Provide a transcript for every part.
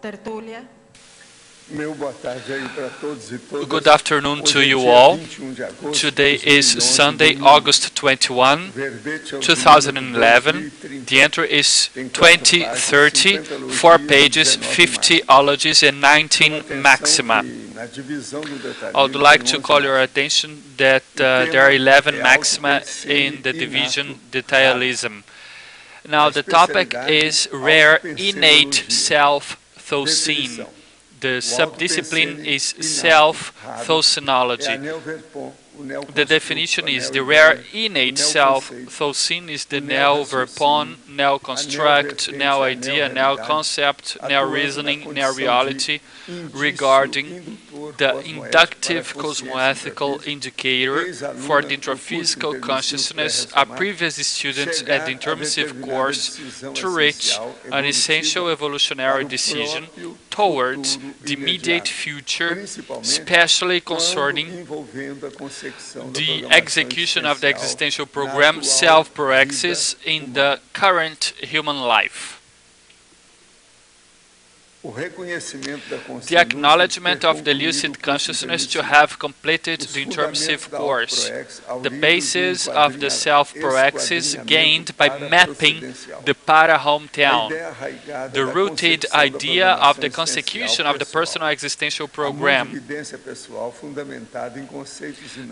Tertúlia. Good afternoon to you all. Today is Sunday, August 21, 2011. The entry is 2030, 4 pages, 50 ologies and 19 maxima. I would like to call your attention that there are 11 maxima in the division detailism. Now the topic is rare innate self-thosene. The subdiscipline is self-thosenology. The definition is the rare innate self-thosene is the neo-verpon, neo-construct, neo-idea, neo-concept, neo-reasoning, neo-reality regarding the inductive cosmoethical indicator for the intraphysical consciousness, a previous student at the intermissive course to reach an essential evolutionary decision towards the immediate future, especially concerning the execution of the existential program self-proexis in the current human life. The acknowledgement of the lucid consciousness to have completed the intermissive course, the basis of the self-proexis gained by mapping the para-hometown, the rooted idea of the consecution of the personal existential program,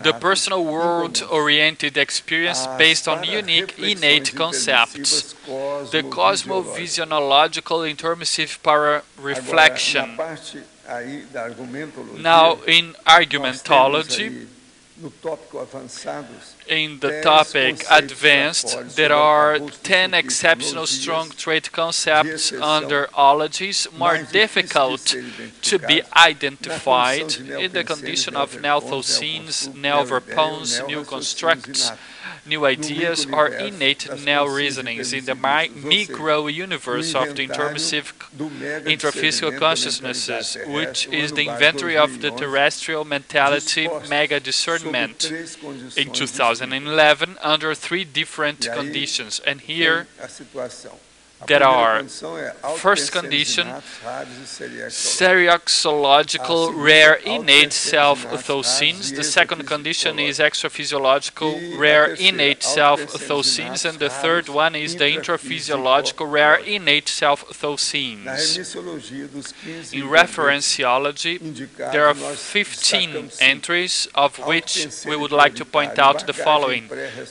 the personal world-oriented experience based on unique innate concepts, the cosmovisionological intermissive para-reflection. Now, in argumentology, in the topic advanced, there are 10 exceptional strong trait concepts under ologies, more difficult to be identified in the condition of neo-thosenes, neo-verpons, new constructs, new ideas, or innate neo-reasonings in the micro-universe of the intermissive intraphysical consciousnesses, which is the inventory of the terrestrial mentality mega-discernment in 2011 under 3 different conditions. And here there are, first condition, stereoxological rare innate self-thosenes. The second condition is extraphysiological rare innate self-thosenes. And the third one is the intraphysiological rare innate self-thosenes. In referenciology, there are 15 entries, of which we would like to point out the following: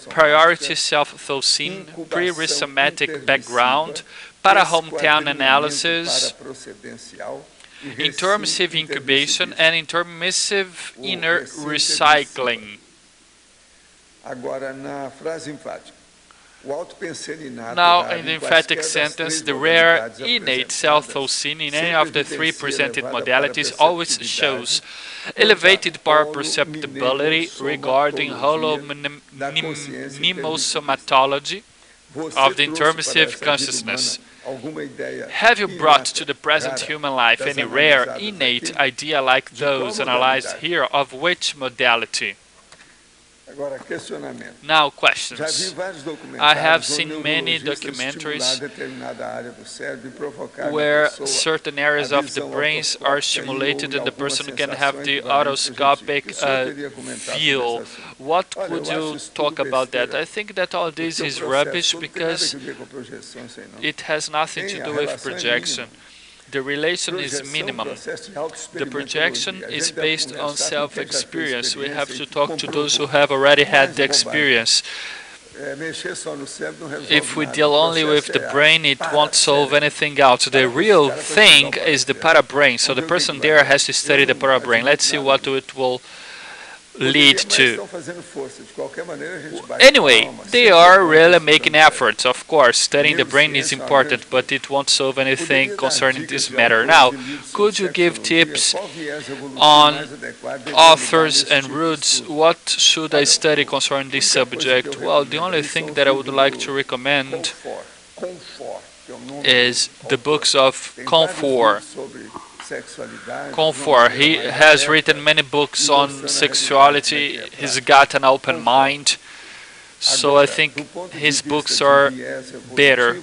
priority self-thosene, pre-rhizomatic background, para-hometown analysis, intermissive incubation, and intermissive inner recycling. Now, in the emphatic sentence, the rare innate self-thosene in any of the 3 presented modalities always shows elevated power perceptibility regarding holomnemosomatology of the intermissive consciousness. Have you brought to the present human life any rare, innate idea like those analyzed here? Of which modality? Now, questions. I have seen many documentaries where certain areas of the brains are stimulated and the person can have the autoscopic view. What would you talk about that? I think that all this is rubbish because it has nothing to do with projection. The relation is minimum. The projection is based on self-experience. We have to talk to those who have already had the experience. If we deal only with the brain, it won't solve anything else. The real thing is the para-brain. So the person there has to study the para-brain. Let's see what it will lead to. Anyway, they are really making efforts. Of course, studying the brain is important, but it won't solve anything concerning this matter. Now, could you give tips on authors and routes? What should I study concerning this subject? Well, the only thing that I would like to recommend is the books of Comfort. He has written many books on sexuality. He's got an open mind. So I think his books are better.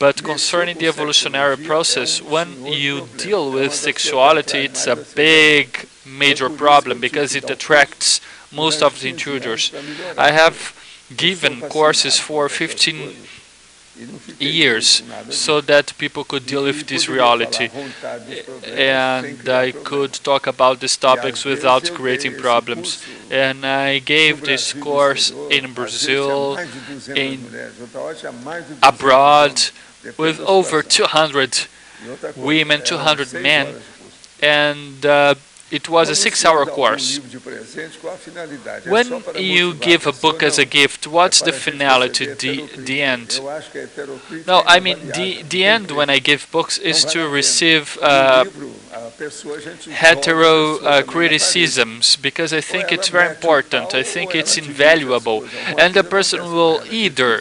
But concerning the evolutionary process, when you deal with sexuality, it's a big, major problem because it attracts most of the intruders. I have given courses for 15 years so that people could deal with this reality, and I could talk about these topics without creating problems. And I gave this course in Brazil, abroad, with over 200 women, 200 men, and it was a 6-hour course. When you give a book as a gift, what's the finality, the end? No, I mean, the end when I give books is to receive hetero criticisms, because I think it's very important. I think it's invaluable. And the person will either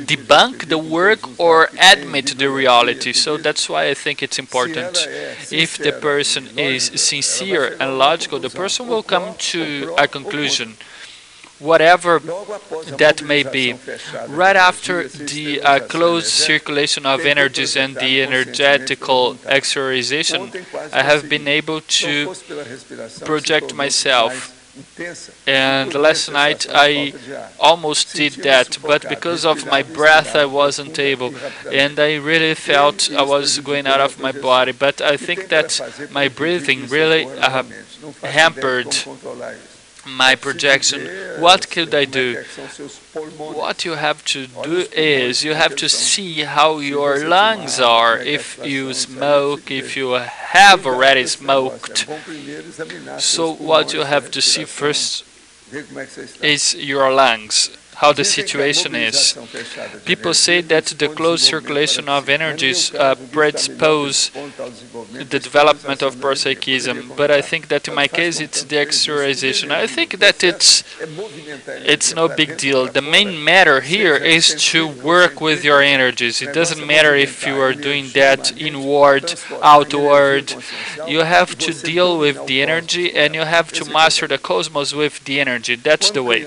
debunk the work or admit the reality. So that's why I think it's important. If the person is sincere and logical, the person will come to a conclusion, whatever that may be. Right after the closed circulation of energies and the energetical exteriorization, I have been able to project myself. And last night I almost did that, but because of my breath I wasn't able, and I really felt I was going out of my body. But I think that my breathing really hampered my projection. What could I do? What you have to do is you have to see how your lungs are. If you smoke, if you have already smoked. So what you have to see first is your lungs, how the situation is. People say that the closed circulation of energies predispose the development of parapsychism, but I think that in my case it's the exteriorization. I think that it's no big deal. The main matter here is to work with your energies. It doesn't matter if you are doing that inward, outward. You have to deal with the energy, and you have to master the cosmos with the energy. That's the way.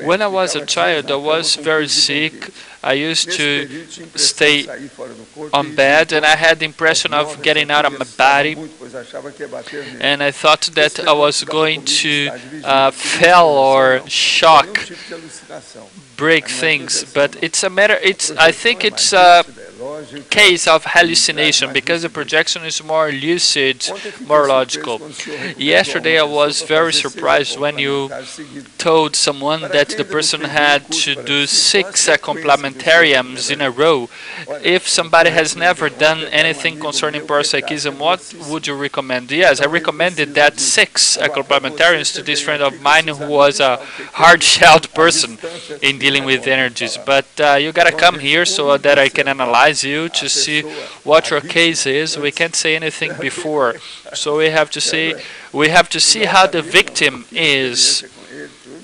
When I was a child, I was very sick. I used to stay on bed, and I had the impression of getting out of my body, and I thought that I was going to fail or shock, break things. But it's a matter. I think it's a case of hallucination, because the projection is more lucid, more logical. Yesterday I was very surprised when you told someone that the person had to do 6 complementariums in a row. If somebody has never done anything concerning parapsychism, what would you recommend? Yes, I recommended that 6 complementariums to this friend of mine who was a hard-shelled person in dealing with energies. But you gotta come here so that I can analyze you to see what your case is. We can't say anything before, so we have to see how the victim is,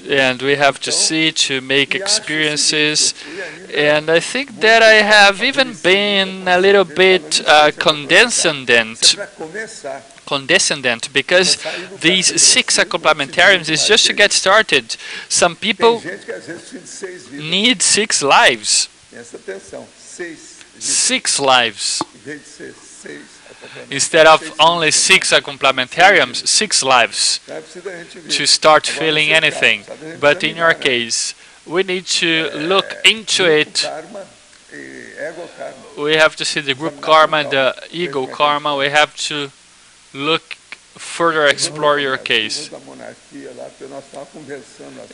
and we have to see to make experiences. And I think that I have even been a little bit condescendent, because these 6 complementariums is just to get started. Some people need 6 lives. 6 lives. Instead of only 6 complementariums, 6 lives to start feeling anything. But in your case, we need to look into it. We have to see the group karma, the ego karma. We have to look further, explore your case.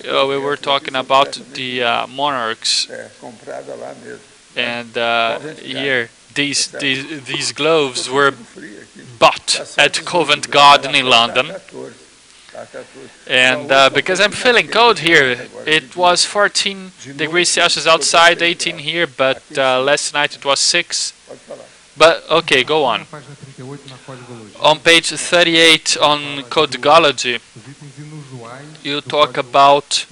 We were talking about the monarchs, and here these gloves were bought at Covent Garden in London. And because I'm feeling cold here, it was 14 degrees Celsius outside, 18 here, but last night it was 6. But okay, go on. On page 38 on Codology, you talk about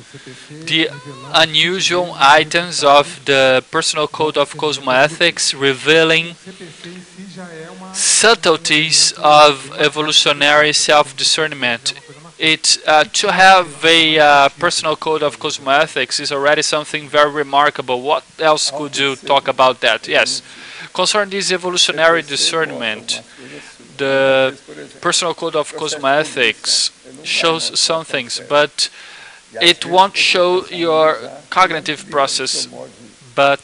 the unusual items of the Personal Code of Cosmoethics, revealing subtleties of evolutionary self-discernment. to have a personal code of cosmoethics is already something very remarkable. What else could you talk about that? Yes. Concerning this evolutionary discernment, the personal code of cosmoethics shows some things, but it won't show your cognitive process, but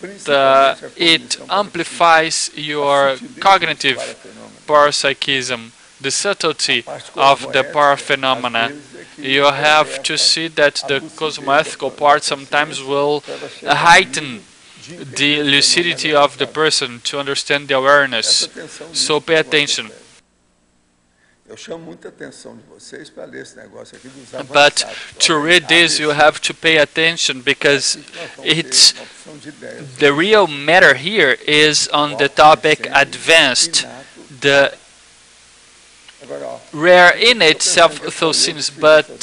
it amplifies your cognitive parapsychism, the subtlety of the paraphenomena. You have to see that the cosmoethical part sometimes will heighten the lucidity of the person to understand the awareness. So pay attention. But to read this, you have to pay attention, because it's the real matter here is on the topic advanced, the rare innate self-thosenes. But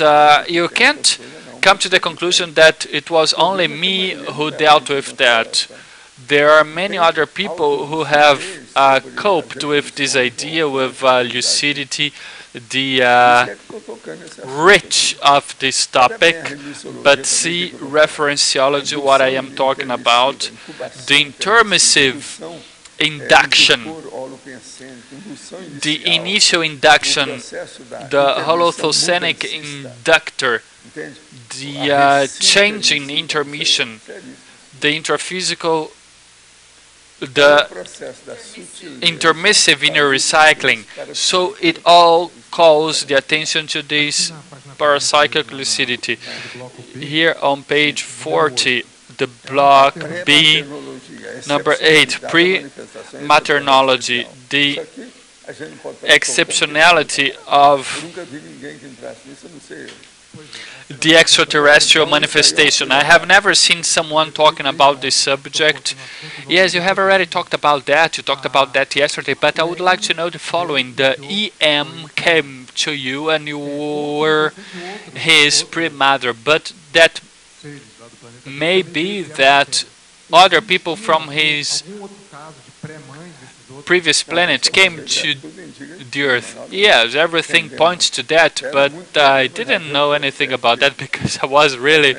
you can't come to the conclusion that it was only me who dealt with that. There are many other people who have coped with this idea with lucidity, the rich of this topic, but see referentiology, what I am talking about, the intermissive induction, the initial induction, the holothosenic inductor, the changing intermission, the interphysical, the intermissive inner recycling. So it all calls the attention to this parapsychic lucidity. Here on page 40, the block B, number 8, pre-maternology, the exceptionality of the extraterrestrial manifestation. I have never seen someone talking about this subject. Yes, you have already talked about that. You talked about that yesterday, but I would like to know the following. The EM came to you and you were his pre-mother, but that may be that other people from his previous planet came to the Earth. Yes, everything points to that, but I didn't know anything about that because I was really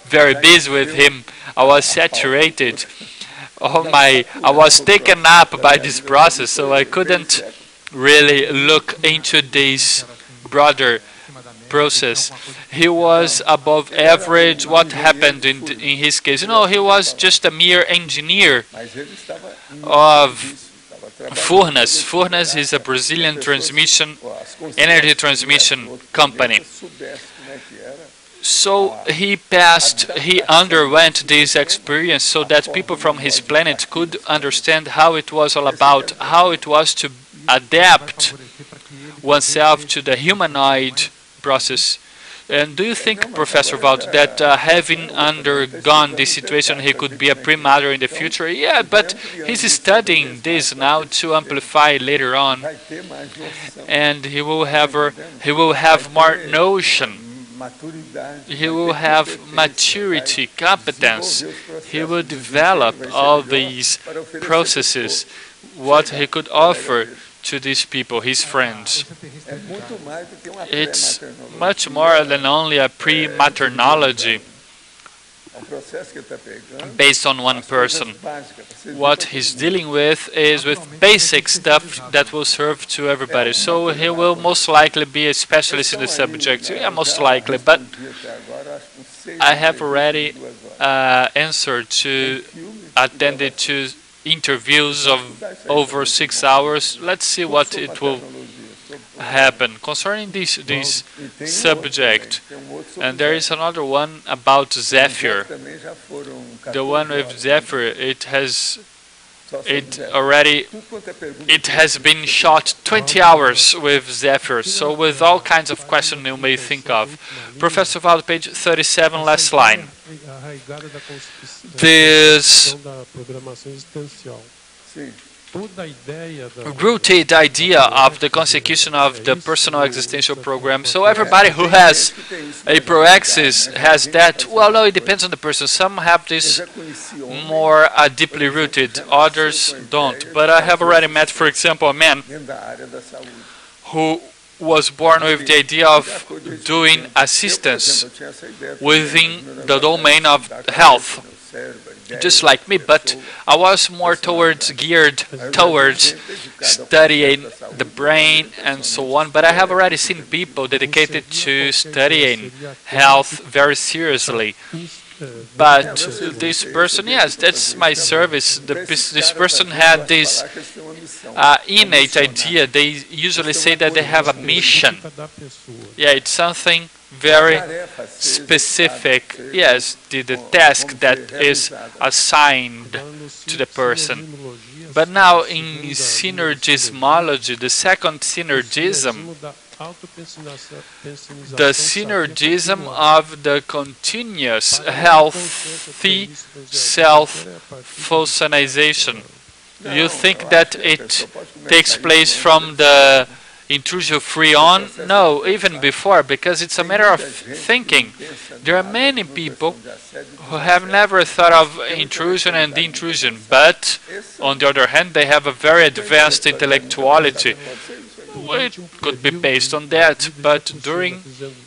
very busy with him. I was saturated. I was taken up by this process, so I couldn't really look into this broader process. He was above average. What happened in his case? You know, he was just a mere engineer of Furnas. Furnas is a Brazilian energy transmission company. So he underwent this experience so that people from his planet could understand how it was all about, how it was to adapt oneself to the humanoid process. And do you think, Professor Waldo, that having undergone this situation, he could be a pre-mother in the future? Yeah, but he's studying this now to amplify later on, and he will have more notion. He will have maturity, competence. He will develop all these processes, what he could offer to these people, his friends. It's much more than only a pre-maternology based on one person. What he's dealing with is with basic stuff that will serve to everybody. So he will most likely be a specialist in the subject. Yeah, most likely. But I have already answered to attended to interviews of over 6 hours. Let's see what it will happen concerning this subject. And there is another one about Zephyr. The one with Zephyr, it has been shot 20 hours with Zephyr, so with all kinds of questions you may think of. Professor Waldo, page 37, last line. This rooted idea of the consecution of the personal existential program. So everybody who has a proaxis has that. Well, no, it depends on the person. Some have this more deeply rooted, others don't. But I have already met, for example, a man who was born with the idea of doing assistance within the domain of health, just like me, but I was more geared towards studying the brain and so on. But I have already seen people dedicated to studying health very seriously. But this person, yes, that's my service. This person had this innate idea. They usually say that they have a mission. Yeah, it's something very specific. Yes, the task that is assigned to the person. But now in synergismology, the second synergism, the synergism of the continuous healthy self-thosenization. You think that it takes place from the intrusion-free on? No, even before, because it's a matter of thinking. There are many people who have never thought of intrusion and intrusion, but on the other hand, they have a very advanced intellectuality. It could be based on that, but during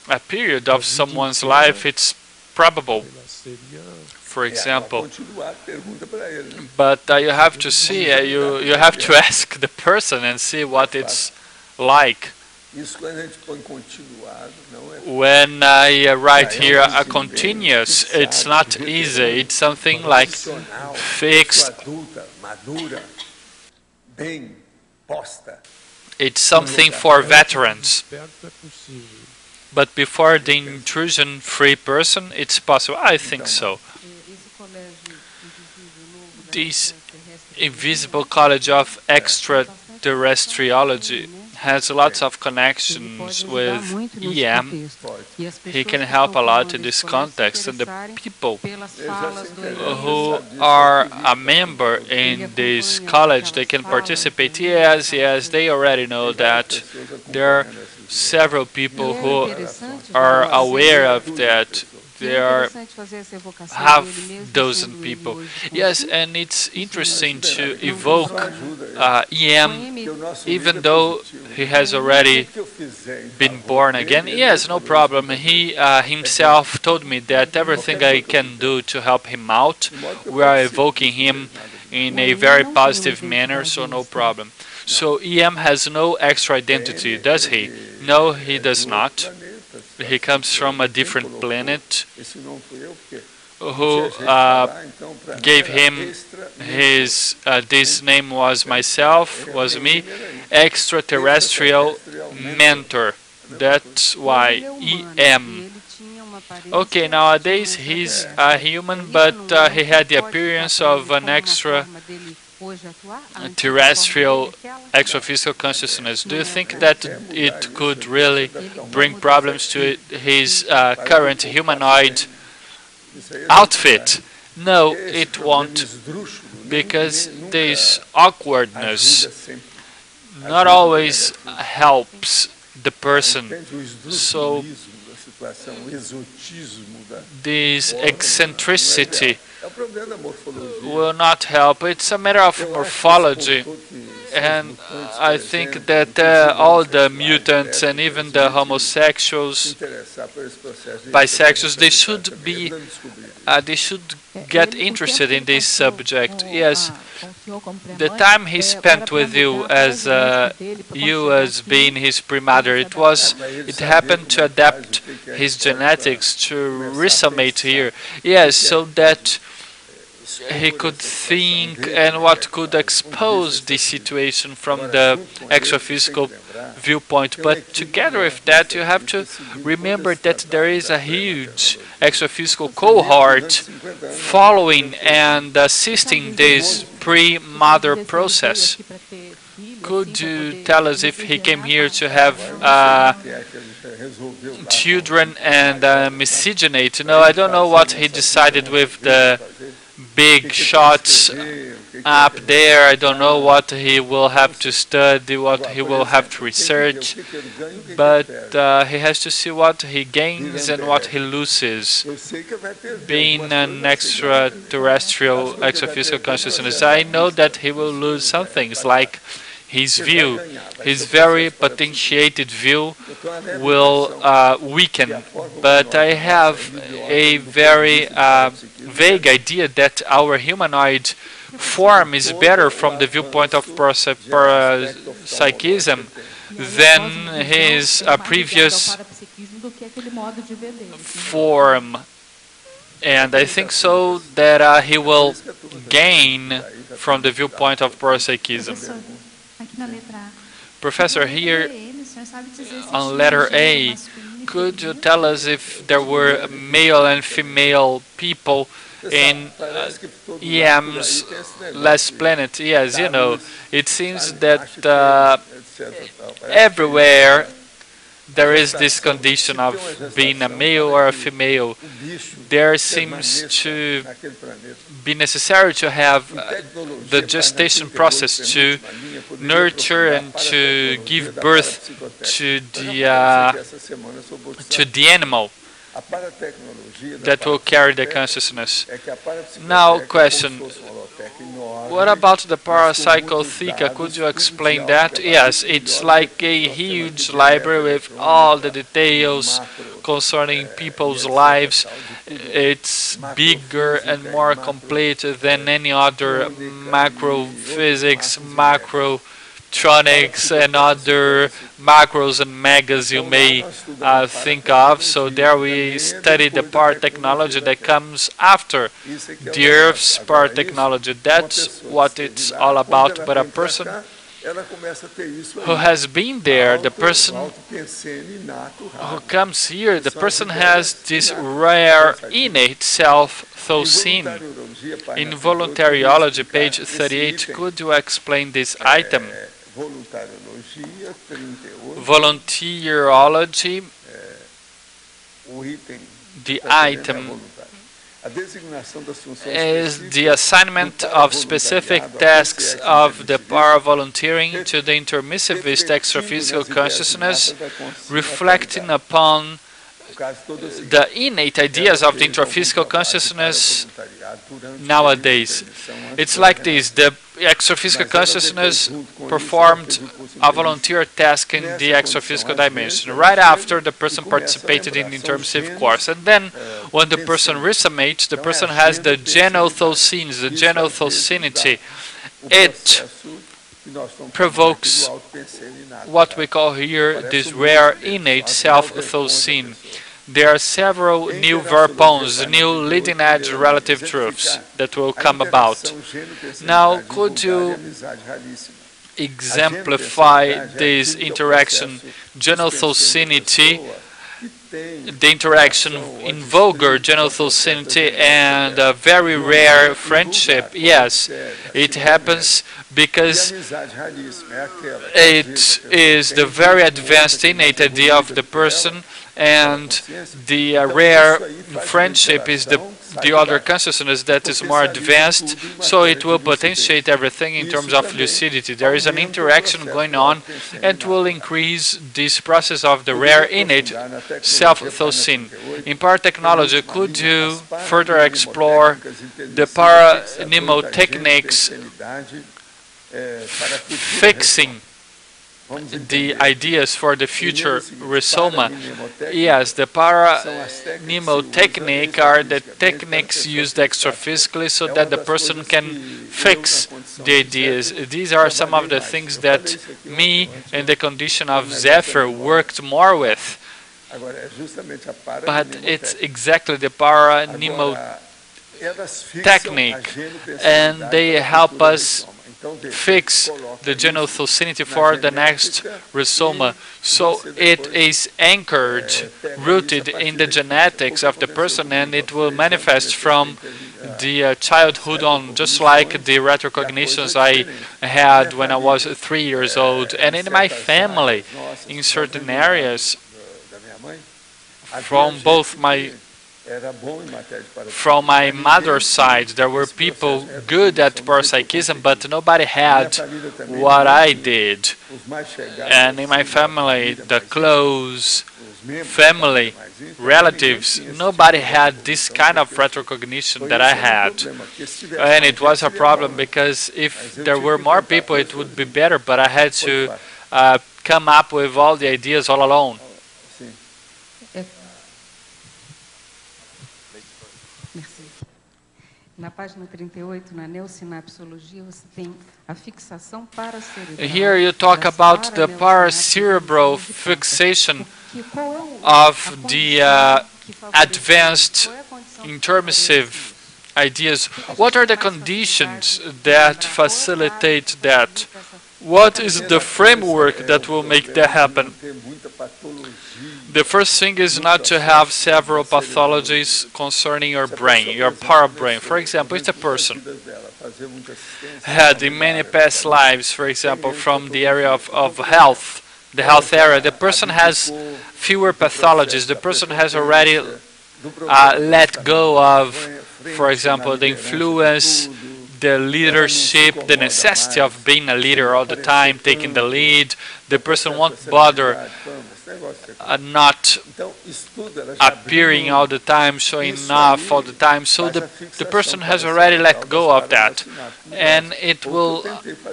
a period of someone's life, it's probable, for example. But you have to see, you have to ask the person and see what it's like. When I write here a continuous, it's not easy. It's something like fixed. It's something for veterans. But before the intrusion-free person, it's possible. I think so. This Invisible College of Extraterrestriology has lots of connections with EM. He can help a lot in this context, and the people who are a member in this college, they can participate. Yes, they already know that. There are several people who are aware of that. There are half-dozen people. Yes, and it's interesting to evoke EM, even though he has already been born again. Yes, no problem. He himself told me that everything I can do to help him out, we are evoking him in a very positive manner, so no problem. So EM has no extra identity, does he? No, he does not. He comes from a different planet. Who gave him his, this name was myself, was me, extraterrestrial mentor. That's why EM. Okay, nowadays he's a human, but he had the appearance of an extraterrestrial extraphysical consciousness. Do you think that it could really bring problems to his current humanoid outfit? No, it won't, because this awkwardness not always helps the person. So this eccentricity will not help. It's a matter of morphology, and I think that all the mutants and even the homosexuals, bisexuals, they should get interested in this subject. Yes, the time he spent with you as being his premother, it happened to adapt his genetics to resonate here. Yes, so that he could think and what could expose the situation from the extraphysical viewpoint. But together with that, you have to remember that there is a huge extraphysical cohort following and assisting this pre-mother process. Could you tell us if he came here to have children and miscegenate? No, I don't know what he decided with the big shots up there. I don't know what he will have to study, what he will have to research, but he has to see what he gains and what he loses being an extraterrestrial extraphysical consciousness. I know that he will lose some things, like his view, his very potentiated view will weaken. But I have a very vague idea that our humanoid form is better from the viewpoint of parapsychism than his previous form. And I think so that he will gain from the viewpoint of parapsychism. Professor, here on letter A, could you tell us if there were male and female people in EM's last planet? Yes, you know, it seems that everywhere there is this condition of being a male or a female. There seems to be necessary to have the gestation process to nurture and to give birth to the animal that will carry the consciousness. Now, question. What about the parapsychotheca? Could you explain that? Yes, it's like a huge library with all the details concerning people's lives. It's bigger and more complete than any other macro physics, macrotronics, and other macros and megas you may think of. So there we study the paratechnology that comes after the Earth's paratechnology. That's what it's all about. But a person who has been there, the person who comes here, the person has this rare innate self-thosene. In voluntariology, page 38, could you explain this item? Volunteerology, the item is the assignment of specific tasks of the para-volunteering to the intermissivist extraphysical consciousness, reflecting upon the innate ideas of the intraphysical consciousness nowadays. It's like this: the extraphysical consciousness performed a volunteer task in the extraphysical dimension right after the person participated in the intermissive course. And then when the person resummates, the person has the genothosenes, the genothosenity. It provokes what we call here this rare innate self-thosene. There are several new verpons, new leading-edge relative truths that will come about. Now, could you exemplify this interaction, genothosenity, the interaction in vulgar genothosenity and a very rare friendship? Yes, it happens because it is the very advanced innate idea of the person, and the rare friendship is the other consciousness that is more advanced, so it will potentiate everything in terms of lucidity. There is an interaction going on and will increase this process of the rare innate self-thosene. In paratechnology, could you further explore the para-mnemotechniques fixing the ideas for the future rhizoma? Yes, the para-mnemotechnique are the techniques used extraphysically so that the person can fix the ideas. These are some of the things that me and the condition of Zephyr worked more with. But it's exactly the para-mnemotechnique, and they help us fix the genothosenity for the next rhizoma. So it is anchored, rooted in the genetics of the person, and it will manifest from the childhood on, just like the retrocognitions I had when I was 3 years old. And in my family, in certain areas, from my mother's side, there were people good at parapsychism, but nobody had what I did. And in my family, the close family, relatives, nobody had this kind of retrocognition that I had. And it was a problem because if there were more people, it would be better, but I had to come up with all the ideas all alone. Na página 38, na neossinapsologia, você tem a fixação paracerebral. Here you talk about the paracerebral fixation of the advanced intermissive ideas. What are the conditions that facilitate that? What is the framework that will make that happen? The first thing is not to have several pathologies concerning your brain, your para-brain. For example, if a person had in many past lives, for example, from the area of health, the health area, the person has fewer pathologies. The person has already let go of, for example, the influence, the leadership, the necessity of being a leader all the time, taking the lead. The person won't bother not appearing all the time, showing off all the time. So the person has already let go of that. And it will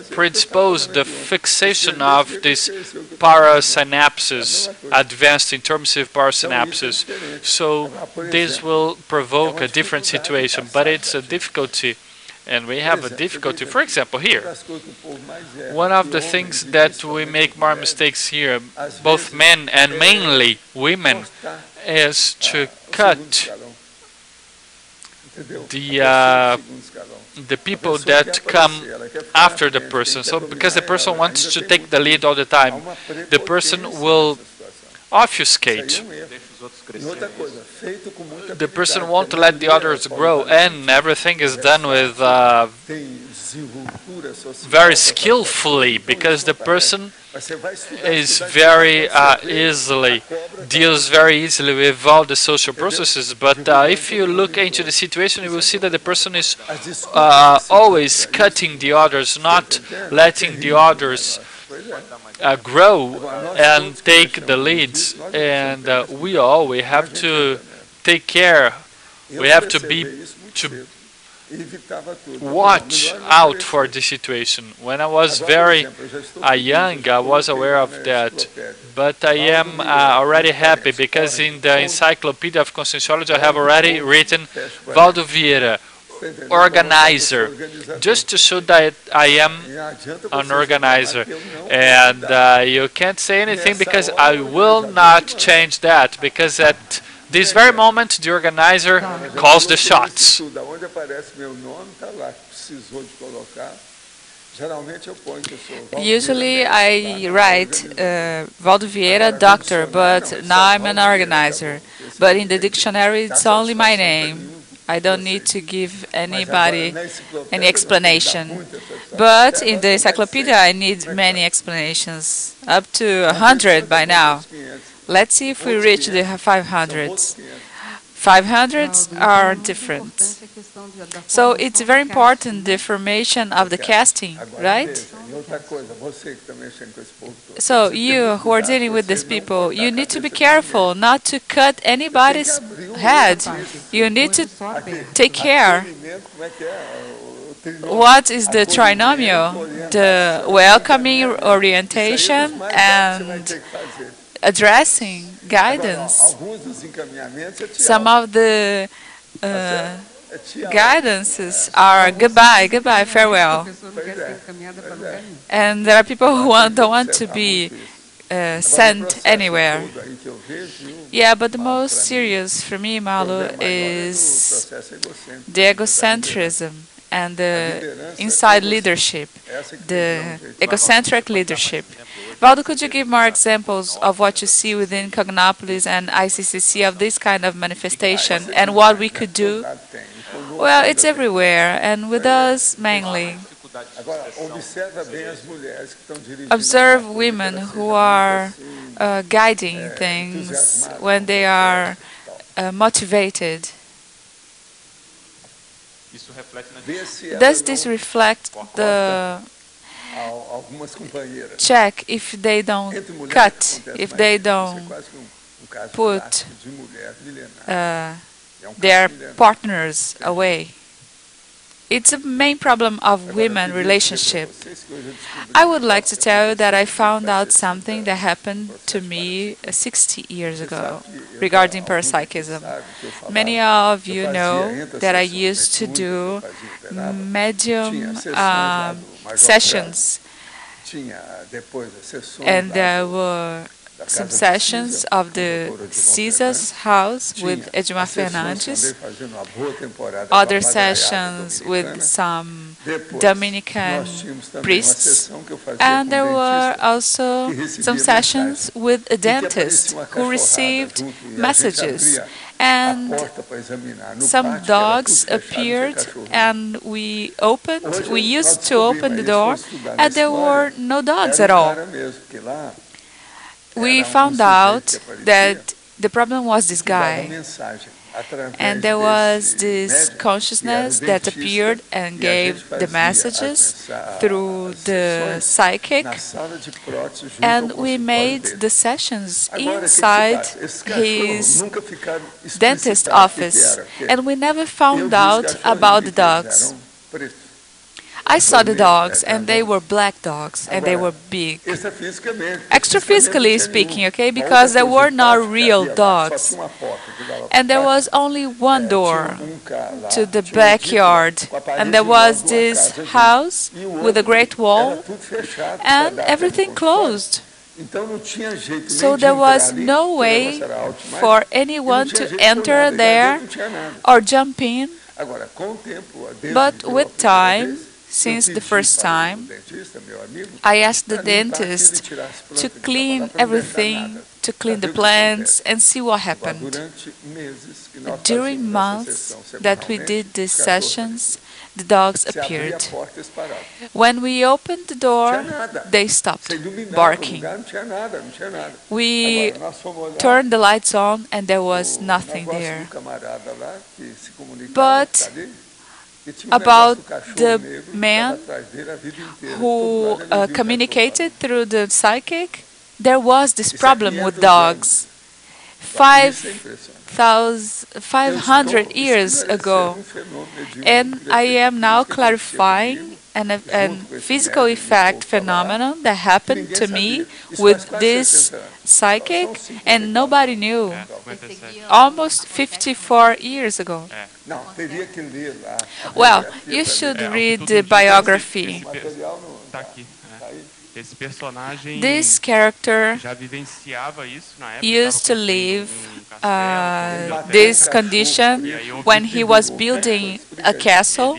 predispose the fixation of these parasynapses, advanced intermissive parasynapses. So this will provoke a different situation, but it's a difficulty. And we have a difficulty, for example, here. One of the things that we make more mistakes here, both men and mainly women, is to cut the people that come after the person. So because the person wants to take the lead all the time, the person will obfuscate. The person won't let the others grow, and everything is done with very skillfully, because the person is very deals very easily with all the social processes. But if you look into the situation, you will see that the person is always cutting the others, not letting the others grow and take the leads. And we have to take care. We have to watch out for the situation. When I was very young, I was aware of that, but I am already happy because in the Encyclopedia of Conscienciology I have already written Waldo Vieira, organizer, just to show that I am an organizer. And you can't say anything because I will not change that, because at this very moment the organizer calls the shots. Usually I write Waldo Vieira, doctor, but now I'm an organizer. But in the dictionary it's only my name. I don't need to give anybody any explanation. But in the encyclopedia I need many explanations, up to 100 by now. Let's see if we reach the 500s. 500s are different. So it's very important, the formation of the casting, right? So you who are dealing with these people, you need to be careful not to cut anybody's head. You need to take care. What is the trinomial? The welcoming, orientation, and addressing, guidance. Some of the guidances are goodbye, goodbye, farewell. And there are people who don't want to be sent anywhere. Yeah, but the most serious for me, Malu, is the egocentrism and the inside leadership, the egocentric leadership. Waldo, could you give more examples of what you see within Cognopolis and ICCC of this kind of manifestation and what we could do? Well, it's everywhere, and with us mainly. Observe women who are guiding things when they are motivated. Does this reflect the check if they don't cut, if they don't put their partners away. It's a main problem of women relationship. I would like to tell you that I found out something that happened to me 60 years ago regarding parapsychism. Many of you know that I used to do medium sessions, and there were some sessions of the Caesar's house with Edmar Fernandes, other sessions with some Dominican priests, and there were also some sessions with a dentist who received messages. And some dogs appeared, and we used to open the door, and there were no dogs at all. We found out that the problem was this guy, and there was this consciousness that appeared and gave the messages through the psychic, and we made the sessions inside his dentist office, and we never found out about the dogs. I saw the dogs, and they were black dogs, and they were big. Extraphysically speaking, okay, because they were not real dogs. And there was only one door to the backyard, and there was this house with a great wall, and everything closed. So there was no way for anyone to enter there or jump in. But with time, since the first time, I asked the dentist to clean everything, to clean the plants, and see what happened. During months that we did these sessions, the dogs appeared. When we opened the door, they stopped barking. We turned the lights on, and there was nothing there. But about the man who communicated through the psychic, there was this problem with dogs. 500 years ago, and I am now clarifying a physical effect phenomenon that happened to me with this psychic, and nobody knew. Almost 54 years ago. Well, you should read the biography. This character used to live this condition when he was building a castle,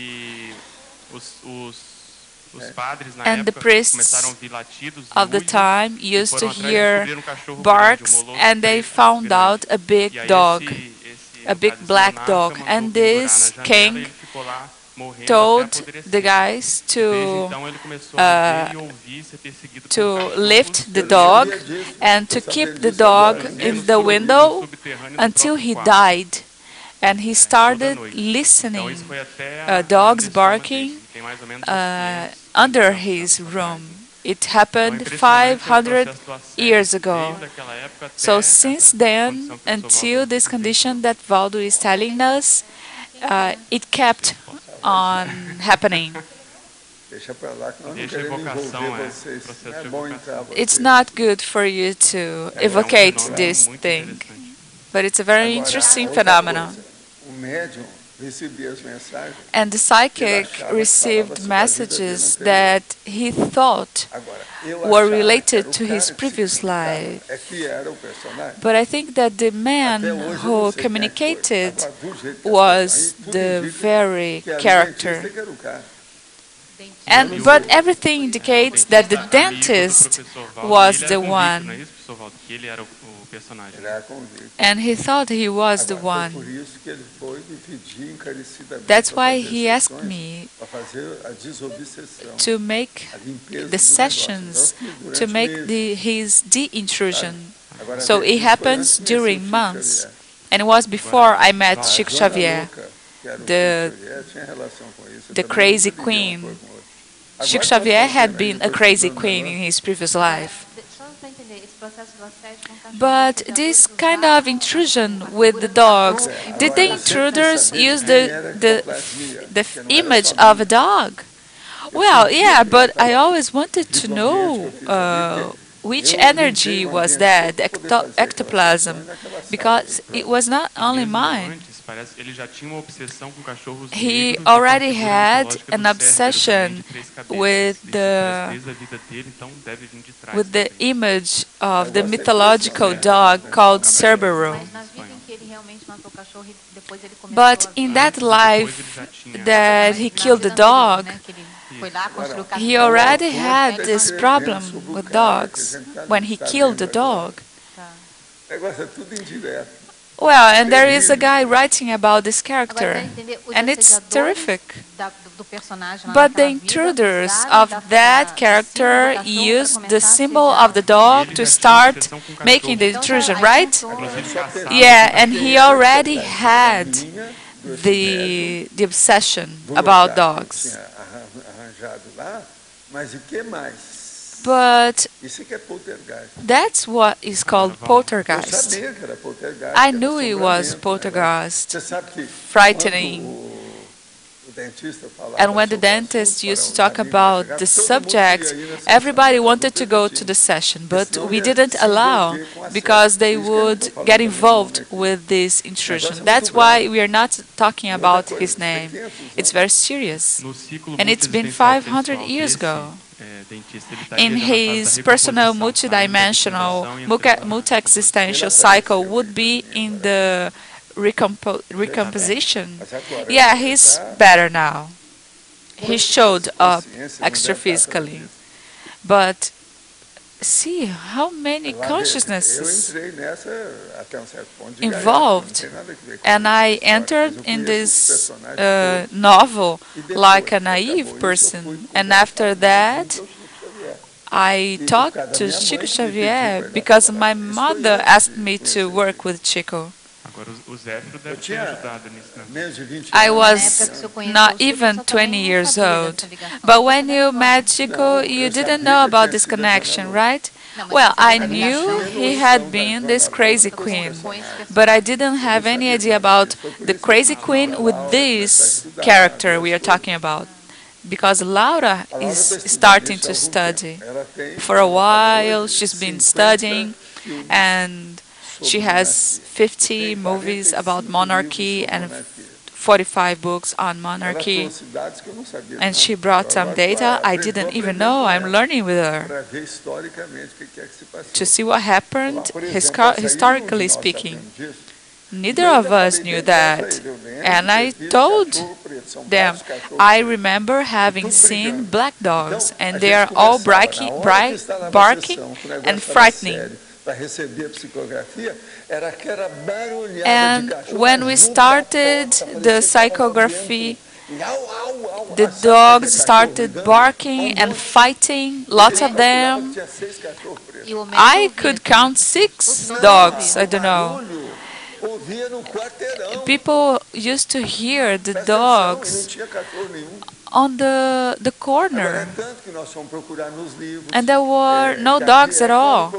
and the priests of the time used to hear barks, and they found out a big dog, a big black dog, and this king told the guys to lift the dog and to keep the dog in the window until he died. And he started listening dogs barking under his room. It happened 500 years ago. So since then, until this condition that Waldo is telling us, it kept on happening. It's not good for you to evocate this thing, but it's a very interesting phenomenon. And the psychic received messages that he thought were related to his previous life. But I think that the man who communicated was the very character. But everything indicates that the dentist was the one. And he thought he was the one. That's why he asked me to make the sessions, to make his de-intrusion. So it happens during months. And it was before I met Chico Xavier, the crazy queen. Chico Xavier had been a crazy queen in his previous life. But this kind of intrusion with the dogs, did the intruders use the image of a dog? Well, yeah, but I always wanted to know which energy was that, the ectoplasm, because it was not only mine. He already had an obsession with the image of the mythological dog called Cerberus. But in that life that he killed the dog, he already had this problem with dogs when he killed the dog. Well, and there is a guy writing about this character, and it's terrific. But the intruders of that character used the symbol of the dog to start making the intrusion, right? Yeah, and he already had the obsession about dogs. But that's what is called poltergeist. I knew it was poltergeist, frightening. And when the dentist used to talk about the subject, everybody wanted to go to the session, but we didn't allow because they would get involved with this intrusion. That's why we are not talking about his name. It's very serious. And it's been 500 years ago. In his personal multidimensional, multi-existential cycle would be in the recomposition. Yeah, he's better now. He showed up extraphysically. But see how many consciousnesses involved. And I entered in this novel like a naive person. And after that, I talked to Chico Xavier because my mother asked me to work with Chico. I was not even 20 years old. But when you met Chico, you didn't know about this connection, right? Well, I knew he had been this crazy queen, but I didn't have any idea about the crazy queen with this character we are talking about. Because Laura is starting to study. For a while, she's been studying, and she has 50 movies about monarchy and 45 books on monarchy. And she brought some data I didn't even know. I'm learning with her to see what happened historically speaking. Neither of us knew that. And I told them, I remember having seen black dogs, and they are all barking and frightening. And when we started the psychography, the dogs started barking and fighting, lots of them. I could count 6 dogs, I don't know. People used to hear the dogs on the corner, and there were no dogs at all.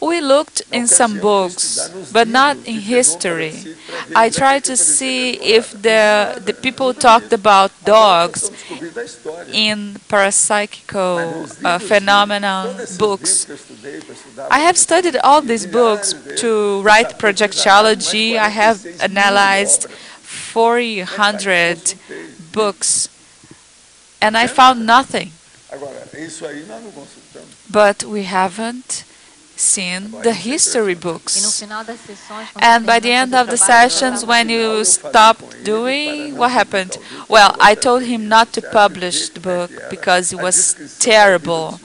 We looked in some books, but not in history. I tried to see if the people talked about dogs in parapsychical phenomenon books. I have studied all these books to write projectology. I have analyzed 400 books, and I found nothing. But we haven't seen the history books. And by the end of the sessions, when you stopped doing, what happened? Well, I told him not to publish the book because it was terrible.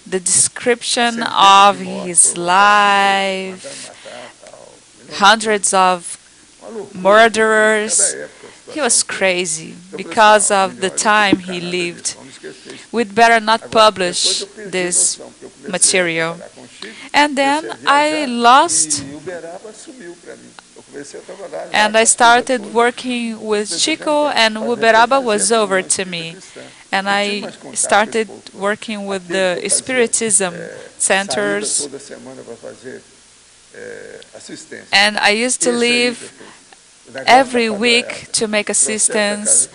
The description of his life, hundreds of murderers. He was crazy because of the time he lived. We'd better not publish this material. And then I lost, and I started working with Chico, and Uberaba was over to me. and I started working with the Spiritism centers. And I used to leave every week to make assistance.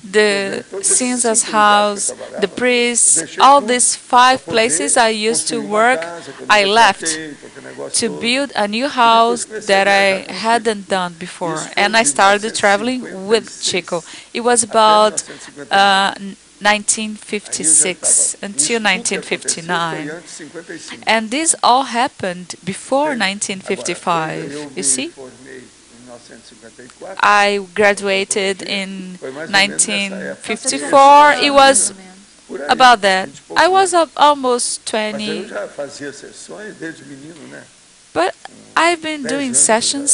The Cinza's house, the priest, all these 5 places I used to work, I left to build a new house that I hadn't done before. And I started traveling with Chico. It was about 1956 until 1959. And this all happened before 1955, you see? I graduated in 1954. It was about that. I was almost 20. But I've been doing sessions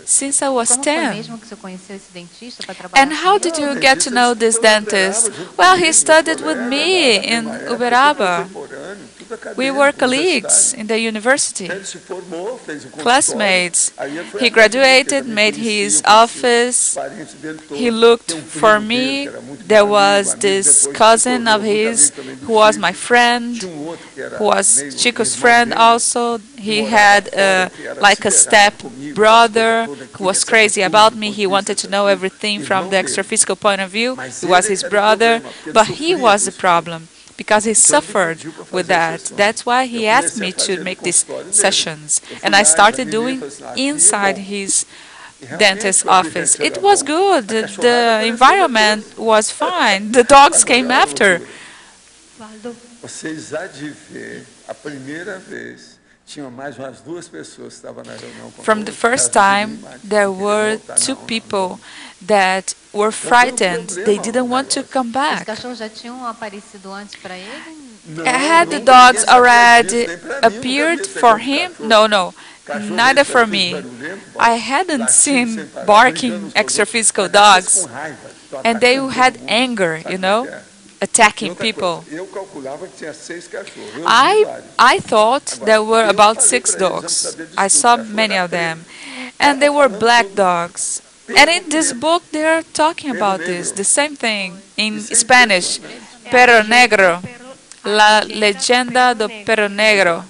since I was 10. And how did you get to know this dentist? Well, he studied with me in Uberaba. We were colleagues in the university, classmates. He graduated, made his office. He looked for me. There was this cousin of his who was my friend, who was Chico's friend also. He had like a step brother who was crazy about me. He wanted to know everything from the extra-physical point of view. He was his brother, but he was the problem, because he suffered with that. That's why he asked me to make these sessions. And I started doing inside his dentist's office. It was good. The environment was fine. The dogs came after. From the first time, there were 2 people that were frightened. They didn't want to come back. Had the dogs already appeared for him? No, neither for me. I hadn't seen barking extra-physical dogs, and they had anger, you know, attacking people. I thought there were about 6 dogs. I saw many of them, and they were black dogs. And in this book, they are talking about this, the same thing in Spanish. Perro Negro, La Leyenda do Perro Negro,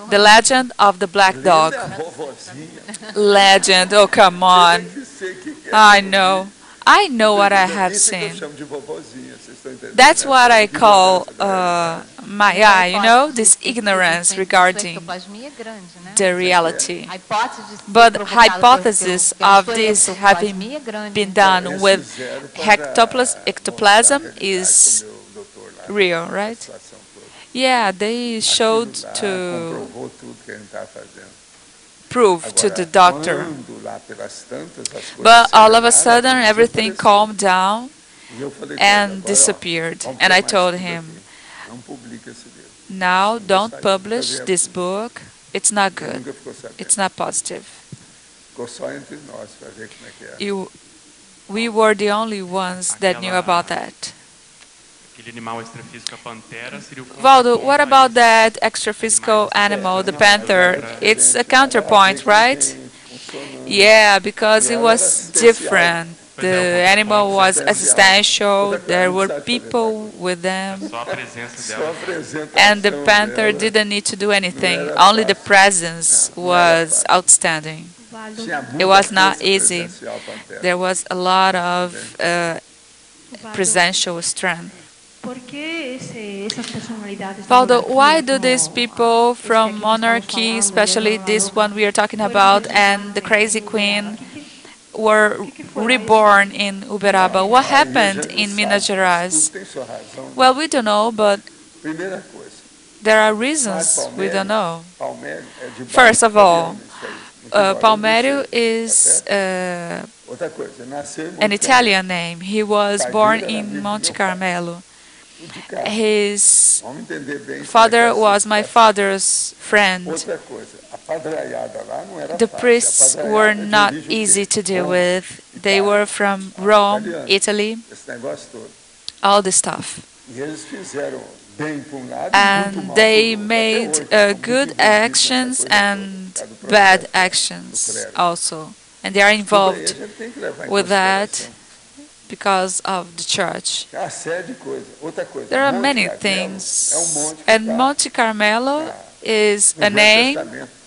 the legend of the black dog. Legend, oh come on. I know what I have seen. That's what I call Maya, you know, this ignorance regarding the reality. But hypothesis of this having been done with ectoplasm is real, right? Yeah, they showed to prove to the doctor. But all of a sudden, everything calmed down and disappeared. And I told him, now don't publish this book. It's not good. It's not positive. We were the only ones that knew about that. Waldo, what about that extra-physical animal, the panther? It's a counterpoint, right? Yeah, because it was different. The animal was existential, there were people with them, and the panther didn't need to do anything. Only the presence was outstanding. It was not easy. There was a lot of presential strength. Waldo, why do these people from monarchy, especially this one we are talking about, and the crazy queen, were reborn in Uberaba? What happened in Minas Gerais? Well, we don't know, but there are reasons we don't know. First of all, Palmério is an Italian name. He was born in Monte Carmelo. His father was my father's friend. The priests were not easy to deal with. They were from Rome, Italy, all the stuff. And they made good actions and bad actions also. And they are involved with that because of the church. There are many things. And Monte Carmelo is a name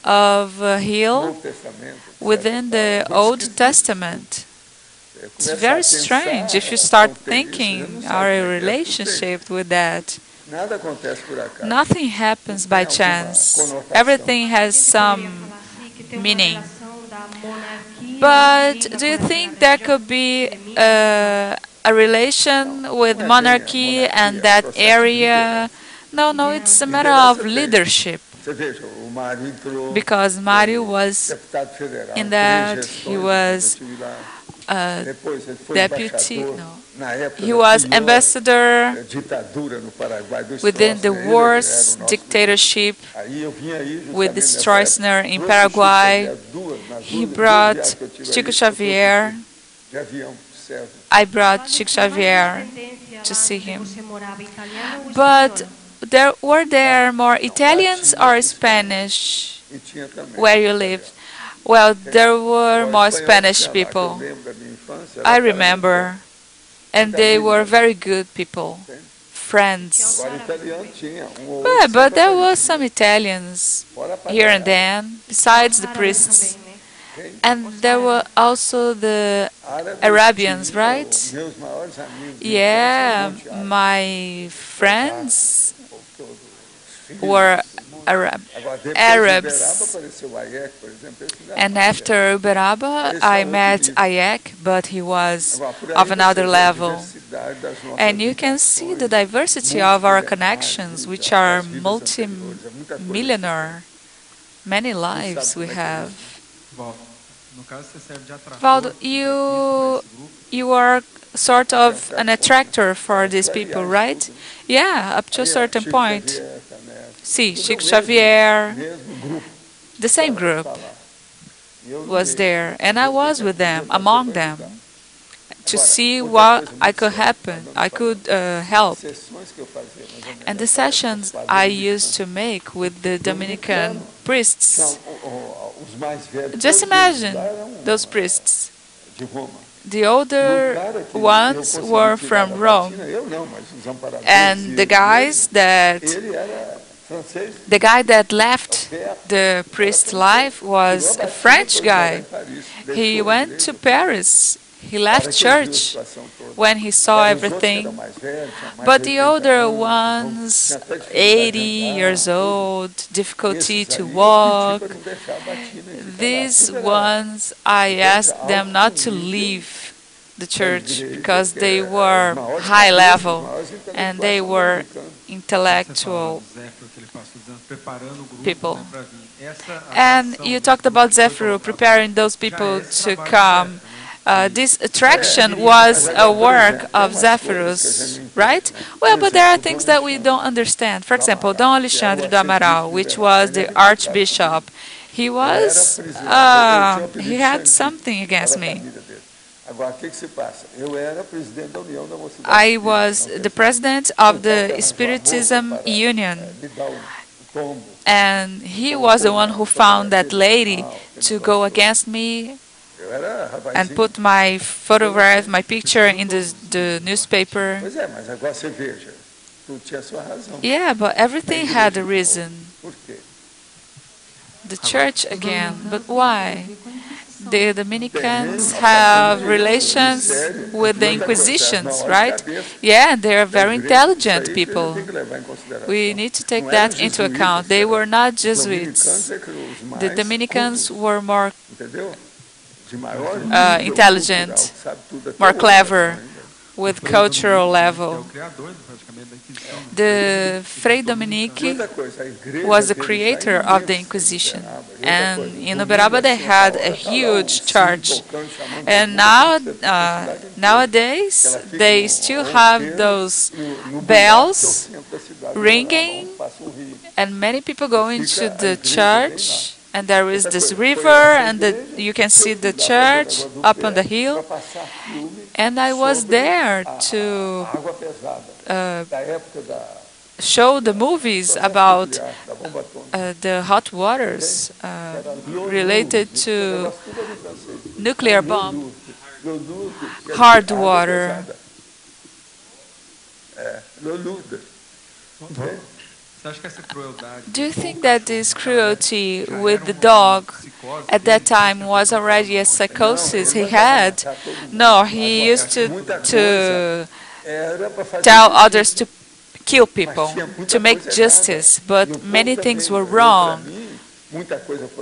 of a hill within the Old Testament. It's very strange if you start thinking our relationship with that. Nothing happens by chance. Everything has some meaning. But do you think there could be a relation with monarchy and that area? No, no, it's a matter of leadership. Because Mario was in that, he was deputy, no. He was ambassador within the worst dictatorship with the Stroessner in Paraguay. He brought Chico Xavier. I brought Chico Xavier to see him. But were there more Italians or Spanish where you lived? Well, there were more Spanish people. I remember. And they were very good people, friends. But there were some Italians here and then, besides the priests. And there were also the Arabians, right? Yeah, my friends were Arabs. And after Uberaba, I met CEAEC, but he was of another level. And you can see the diversity of our connections, which are multi-millionaire. Many lives we have. Waldo, you are sort of an attractor for these people, right? Yeah, up to a certain point. See, Chico Xavier, the same group was there, and I was with them, among them, to see what I could help. And the sessions I used to make with the Dominican priests, just imagine those priests. The older ones were from Rome, and the guy that left the priest life was a French guy. He went to Paris. He left church when he saw everything. But the older ones, 80 years old, difficulty to walk, these ones, I asked them not to leave the church because they were high level and they were intellectual people. And you talked about Zephyr preparing those people to come. This attraction was a work of Zephyrus, right? Well, but there are things that we don't understand. For example, Dom Alexandre do Amaral, which was the archbishop, he had something against me. I was the president of the Spiritism Union, and he was the one who found that lady to go against me and put my photograph, my picture in the newspaper. Yeah, but everything had a reason. The church again, but why? The Dominicans have relations with the Inquisitions, right? Yeah, they are very intelligent people. We need to take that into account. They were not Jesuits. The Dominicans were more intelligent, more clever, with cultural level. The Frei Dominique was the creator of the Inquisition, and in Uberaba they had a huge church, and nowadays they still have those bells ringing, and many people go into the church. And there is this river, and you can see the church up on the hill. And I was there to show the movies about the hot waters related to nuclear bomb. hard water. Do you think that this cruelty with the dog at that time was already a psychosis he had? No, he used to tell others to kill people, to make justice, but many things were wrong.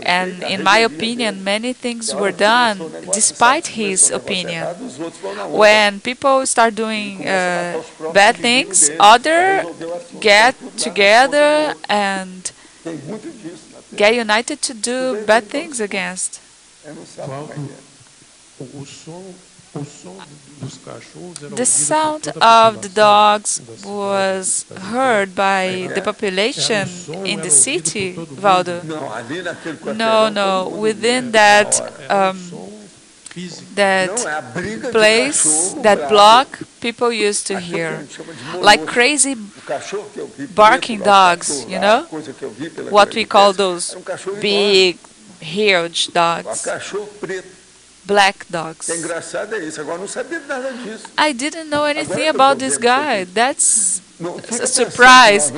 And in my opinion, many things were done despite his opinion. When people start doing bad things, others get together and get united to do bad things against. The sound of the dogs was heard by the population in the city, Waldo? No, within that place, that block, people used to hear, like crazy barking dogs, you know? What we call those big, huge dogs. Black dogs. I didn't know anything about this guy. That's a surprise.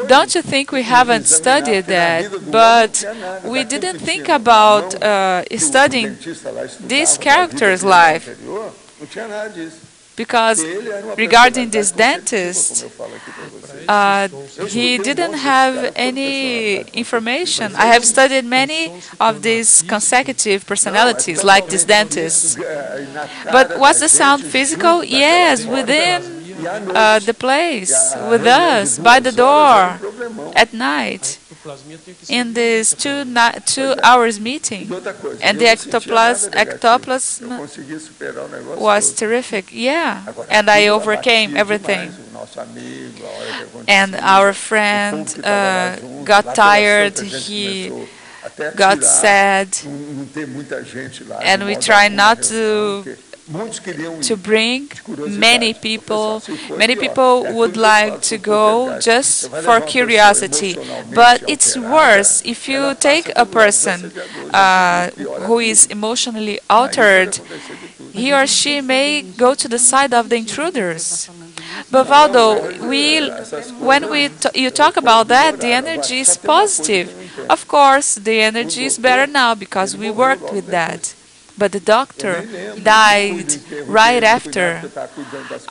Don't you think we haven't studied that? But we didn't think about studying this character's life. Because regarding this dentist, he didn't have any information. I have studied many of these consecutive personalities, like this dentist. But was the sound physical? Yes, within the place, with us, by the door, at night, in this 2 hours meeting. And the ectoplasm was terrific, yeah. And I overcame everything. And our friend got tired, he got sad, and we tried not to bring many people. Many people would like to go just for curiosity. But it's worse if you take a person who is emotionally altered, he or she may go to the side of the intruders. But Waldo, when you talk about that, the energy is positive. Of course, the energy is better now because we worked with that. But the doctor died right after.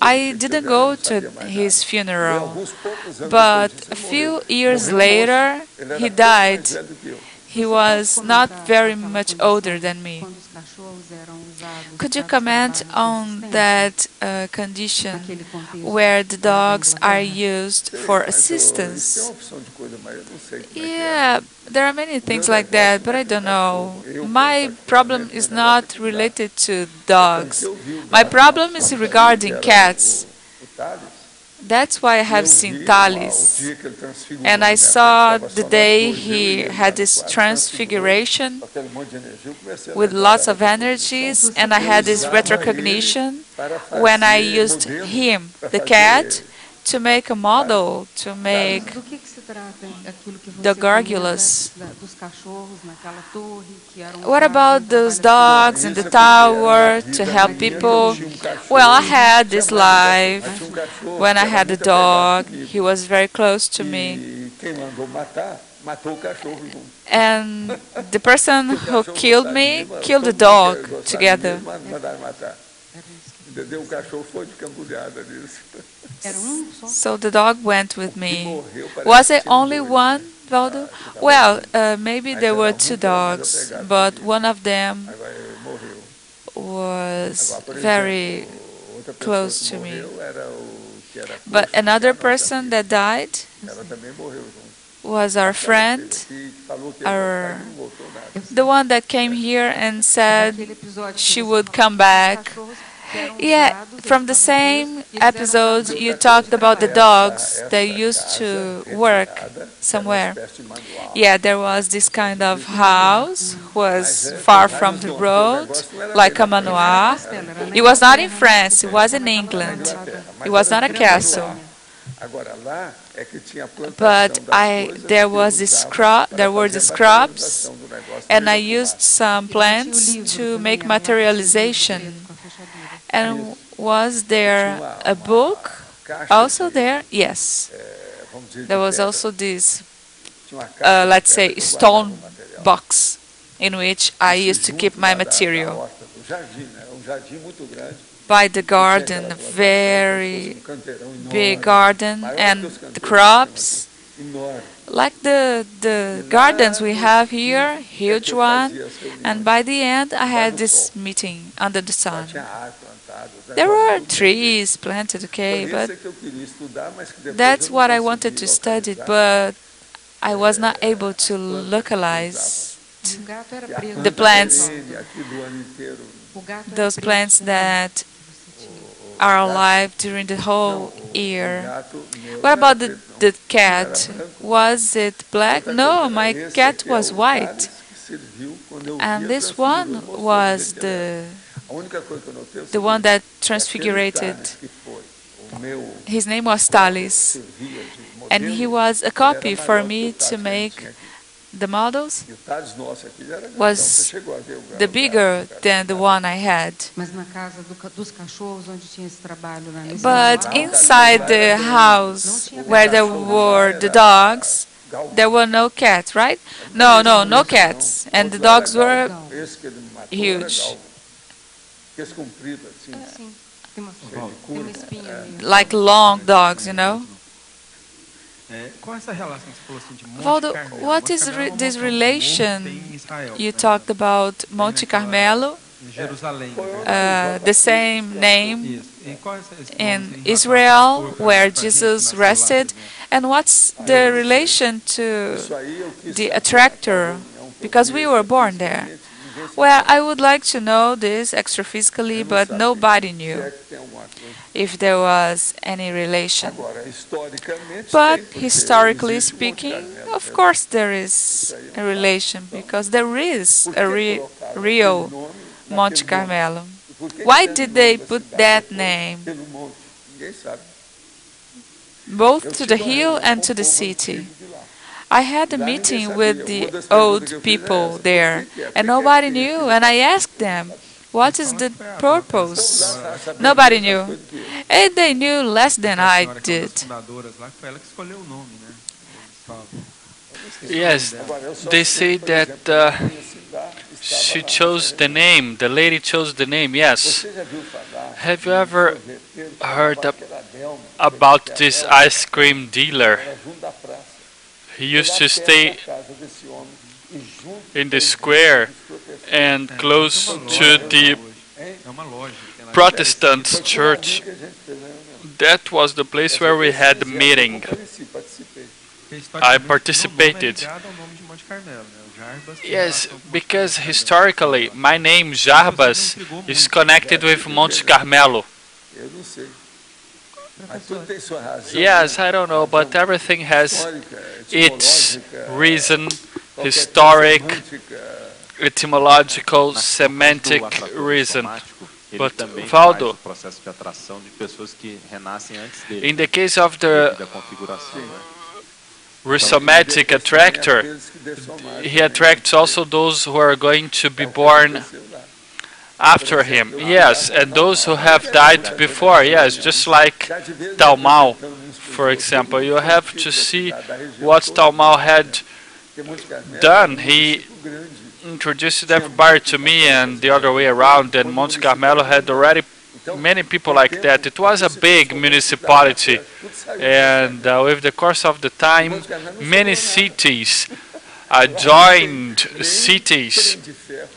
I didn't go to his funeral, but a few years later, he died. He was not very much older than me. Could you comment on that condition where the dogs are used for assistance? Yeah, there are many things like that, but I don't know. My problem is not related to dogs. My problem is regarding cats. That's why I have seen Thales. And I saw the day he had this transfiguration with lots of energies, and I had this retrocognition when I used him, the cat, to make a model, to make the gargulas. What about those dogs in the tower to help people? Well, I had this life when I had a dog. He was very close to me. And the person who killed me killed the dog together. So the dog went with me. Was it only one, Waldo? Well, maybe there were 2 dogs, but one of them was very close to me. But another person that died was our friend, the one that came here and said she would come back. Yeah, from the same episode you talked about the dogs that used to work somewhere. Yeah, there was this kind of house, was far from the road, like a manoir. It was not in France, it was in England. It was not a castle. But there were the scrubs, and I used some plants to make materialization. And was there a book also there? Yes. There was also this, let's say, stone box in which I used to keep my material. By the garden, a very big garden, and the crops, like the gardens we have here, huge one. And by the end, I had this meeting under the sun. There were trees planted, okay, but that's what I wanted to study, but I was not able to localize the plants, those plants that are alive during the whole year. What about the cat? Was it black? No, my cat was white. And this one was the one that transfigurated. His name was Thales. And he was a copy for me to make the models. Was the bigger than the one I had. But inside the house where there were the dogs, there were no cats, right? No cats. And the dogs were huge. Like long dogs, you know? Waldo, what is this relation? You talked about Monte Carmelo, the same name in Israel where Jesus rested. And what's the relation to the attractor? Because we were born there. Well, I would like to know this extraphysically, but nobody knew if there was any relation. But historically speaking, of course there is a relation, because there is a real Monte Carmelo. Why did they put that name? Both to the hill and to the city. I had a meeting with the old people there, and nobody knew, and I asked them, what is the purpose? Nobody knew. And they knew less than I did. Yes, they say that she chose the name, the lady chose the name, yes. Have you ever heard about this ice cream dealer? He used to stay in the square and close to the Protestant church. That was the place where we had the meeting. I participated. Yes, because historically my name Jarbas is connected with Monte Carmelo. Yes, I don't know, but everything has its reason, historic, etymological, semantic reason. But Waldo, in the case of the rhizomatic attractor, he attracts also those who are going to be born after him. Yes, and those who have died before. Yes, just like Talmau, for example. You have to see what Talmau had done. He introduced everybody to me and the other way around, and Monte Carmelo had already many people like that. It was a big municipality, and with the course of the time, many cities, joined cities,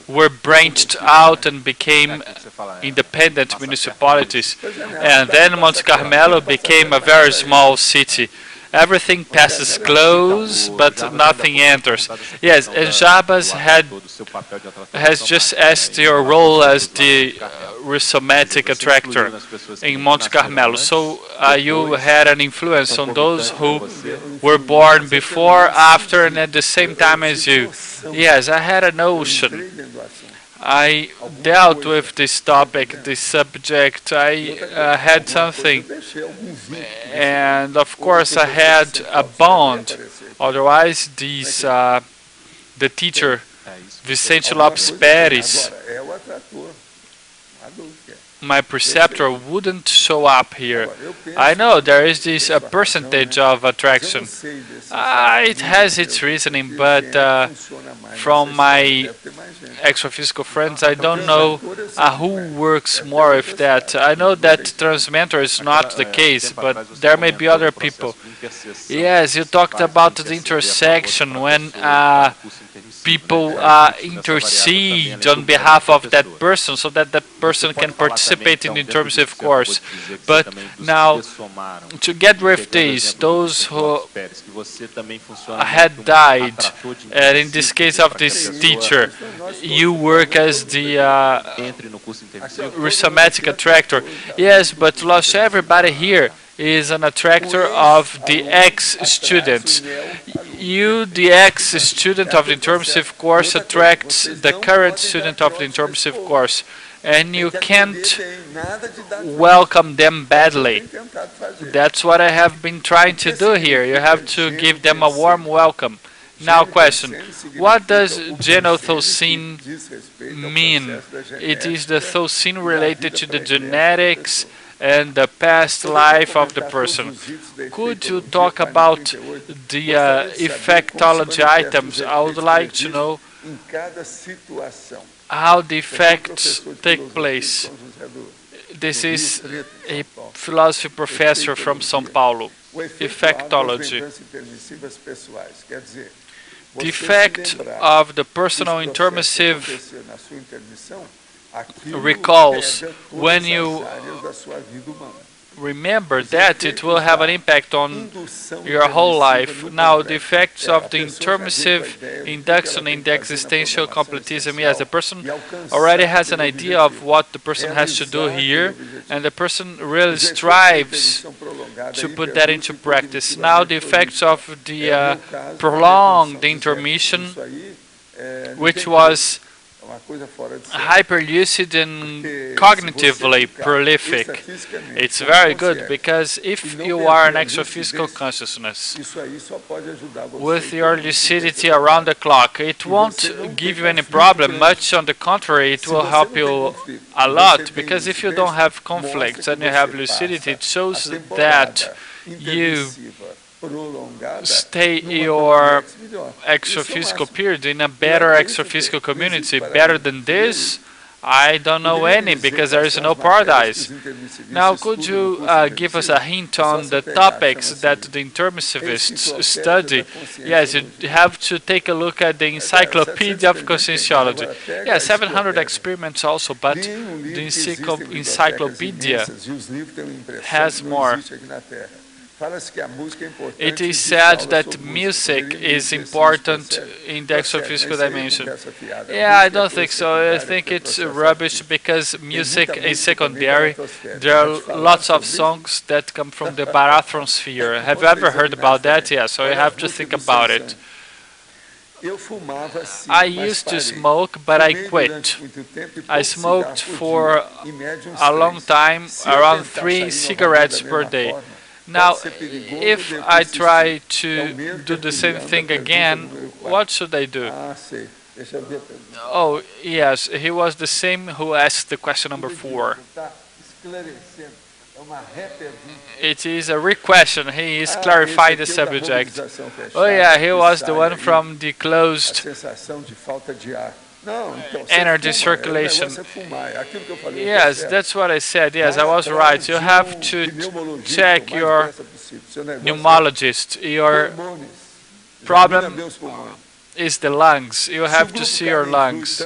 were branched out and became independent municipalities. And then Monte Carmelo became a very small city. Everything passes close, but nothing enters. Yes, and Jarbas has just asked your role as the rhizomatic attractor in Monte Carmelo. So you had an influence on those who were born before, after, and at the same time as you. Yes, I had a notion. I dealt with this topic, this subject. I had something, and of course I had a bond. Otherwise, the teacher, Vicente Lopes Pérez, my preceptor, wouldn't show up here. I know there is this percentage of attraction. It has its reasoning, but from my extraphysical friends, I don't know who works more with that. I know that transmitter is not the case, but there may be other people. Yes, you talked about the intersection when people intercede on behalf of that person so that that person can participate in the intermissive course. But now, to get rid of those who had died, and in this case of this teacher, you work as the rhizomatic attractor. Yes, but Losh, everybody here is an attractor of the ex-students. You, the ex-student of the intermissive course, attracts the current student of the intermissive course, and you can't welcome them badly. That's what I have been trying to do here. You have to give them a warm welcome. Now, question: what does genothosene mean? It is the thosene related to the genetics and the past life of the person. Could you talk about the effectology items? I would like to know how the effects take place. This is a philosophy professor from São Paulo. Effectology. The effect of the personal intermissive recalls, when you remember that, it will have an impact on your whole life. Now, the effects of the intermissive induction in the existential completism. Yes, the person already has an idea of what the person has to do here, and the person really strives to put that into practice. Now, the effects of the prolonged intermission, which was hyper-lucid and cognitively prolific. It's very good, because if you are an extraphysical consciousness with your lucidity around the clock, it won't give you any problem. Much on the contrary, it will help you a lot, because if you don't have conflicts and you have lucidity, it shows that you stay your extraphysical period in a better extraphysical community. Better than this, I don't know any, because there is no paradise. Now, could you give us a hint on the topics that the intermissivists study? Yes, you have to take a look at the Encyclopedia of Conscienciology. Yeah, 700 experiments also, but the Encyclopedia has more. It is said that music is important in the extraphysical dimension. Yeah, I don't think so. I think it's rubbish, because music is secondary. There are lots of songs that come from the Barathron sphere. Have you ever heard about that? Yeah, so you have to think about it. I used to smoke, but I quit. I smoked for a long time, around 3 cigarettes per day. Now, if I try to do the same thing again, what should I do? Oh, yes, he was the same who asked the question number 4. It is a re-question. He is clarifying the subject. Oh yeah, he was the one from the closed energy circulation. Yes, that's what I said. Yes, I was right. You have to check your pneumologist. Your problem is the lungs. You have to see your lungs.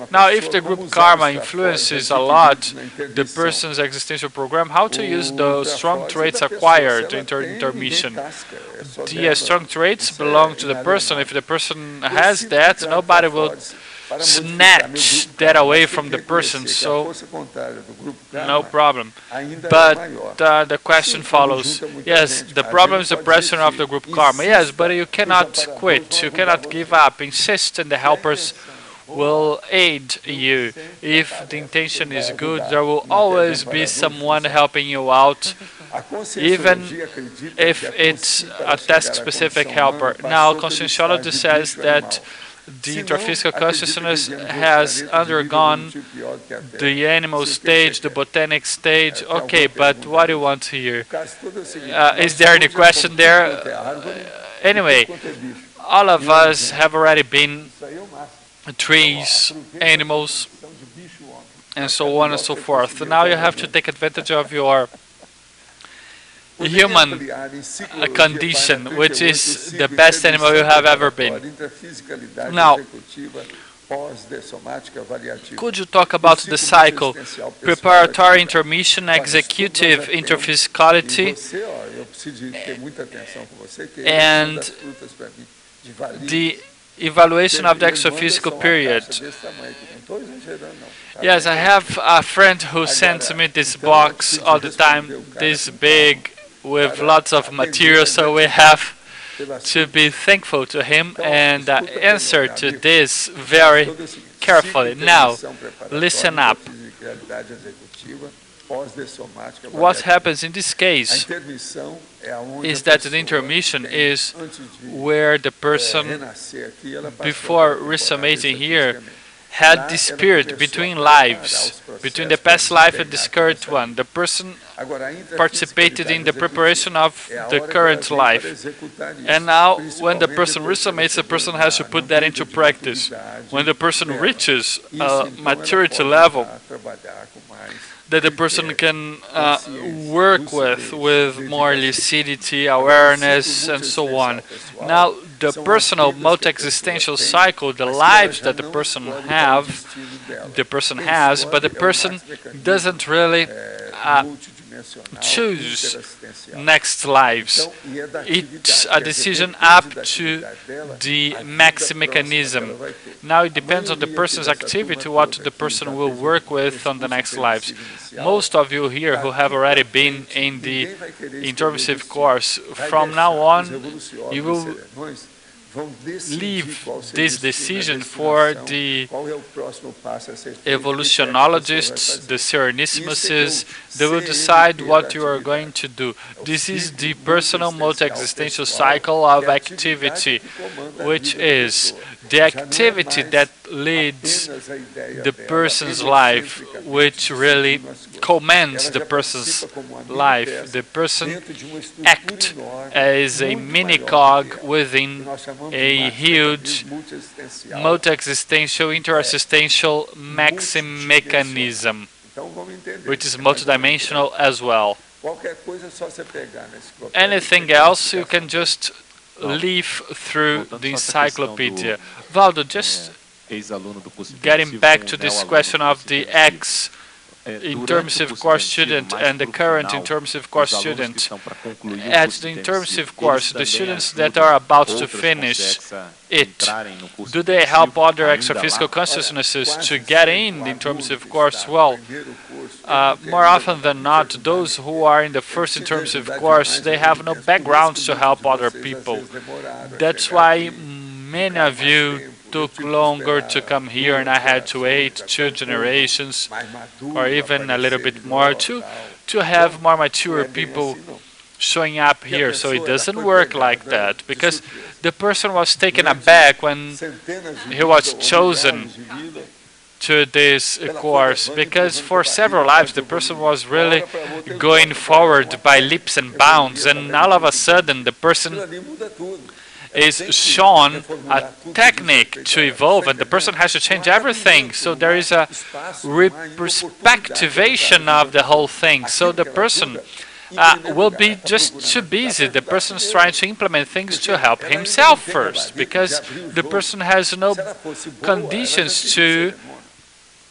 Now, if the group karma influences a lot the person's existential program, how to use the strong traits acquired in intermission? The strong traits belong to the person. If the person has that, nobody will snatch that away from the person, so no problem. But the question follows. Yes, the problem is the pressure of the group karma. Yes, but you cannot quit. You cannot give up. Insist, and the helpers will aid you. If the intention is good, there will always be someone helping you out, even if it's a task-specific helper. Now, conscienciology says that the intraphysical consciousness has undergone the animal stage, the botanic stage. Okay, but what do you want to hear? Is there any question there? Anyway, all of us have already been trees, animals, and so on and so forth. Now you have to take advantage of your human condition, which is the best animal you have ever been. Now, could you talk about the cycle? Preparatory, intermission, executive interphysicality, and the evaluation of the extraphysical period. Yes, I have a friend who sends me this box all the time, this big, with lots of material, so we have to be thankful to him and answer to this very carefully. Now, listen up. What happens in this case is that the intermission is where the person, before resummating here, had this period between lives, between the past life and this current one. The person participated in the preparation of the current life. And now, when the person resummates, the person has to put that into practice. When the person reaches a maturity level that the person can work with more lucidity, awareness, and so on. Now, the personal multi-existential cycle, the lives that the person has, but the person doesn't really choose next lives. It's a decision up to the maxi mechanism. Now it depends on the person's activity what the person will work with on the next lives. Most of you here who have already been in the intermissive course, from now on you will leave this decision for the evolutionologists, the Serenissimuses. They will decide what you are going to do. This is the personal multi-existential cycle of activity, which is the activity that leads the person's life, which really commands the person's life. The person acts as a mini-cog within a huge multi-existential, inter-existential maxim mechanism, which is multidimensional as well. Anything else you can just leaf through the encyclopedia. Waldo, just getting back to this question of the ex-intermissive course student and the current intermissive course student. At the intermissive course, the students that are about to finish it, do they help other extraphysical consciousnesses to get in the intermissive course? Well, more often than not, those who are in the first intermissive course, they have no background to help other people. That's why many of you took longer to come here, and I had to wait 2 generations or even a little bit more to have more mature people showing up here. So it doesn't work like that, because the person was taken aback when he was chosen to this course, because for several lives the person was really going forward by leaps and bounds, and all of a sudden the person is shown a technique to evolve, and the person has to change everything. So there is a reperspectivation of the whole thing. So the person will be just too busy. The person is trying to implement things to help himself first, because the person has no conditions to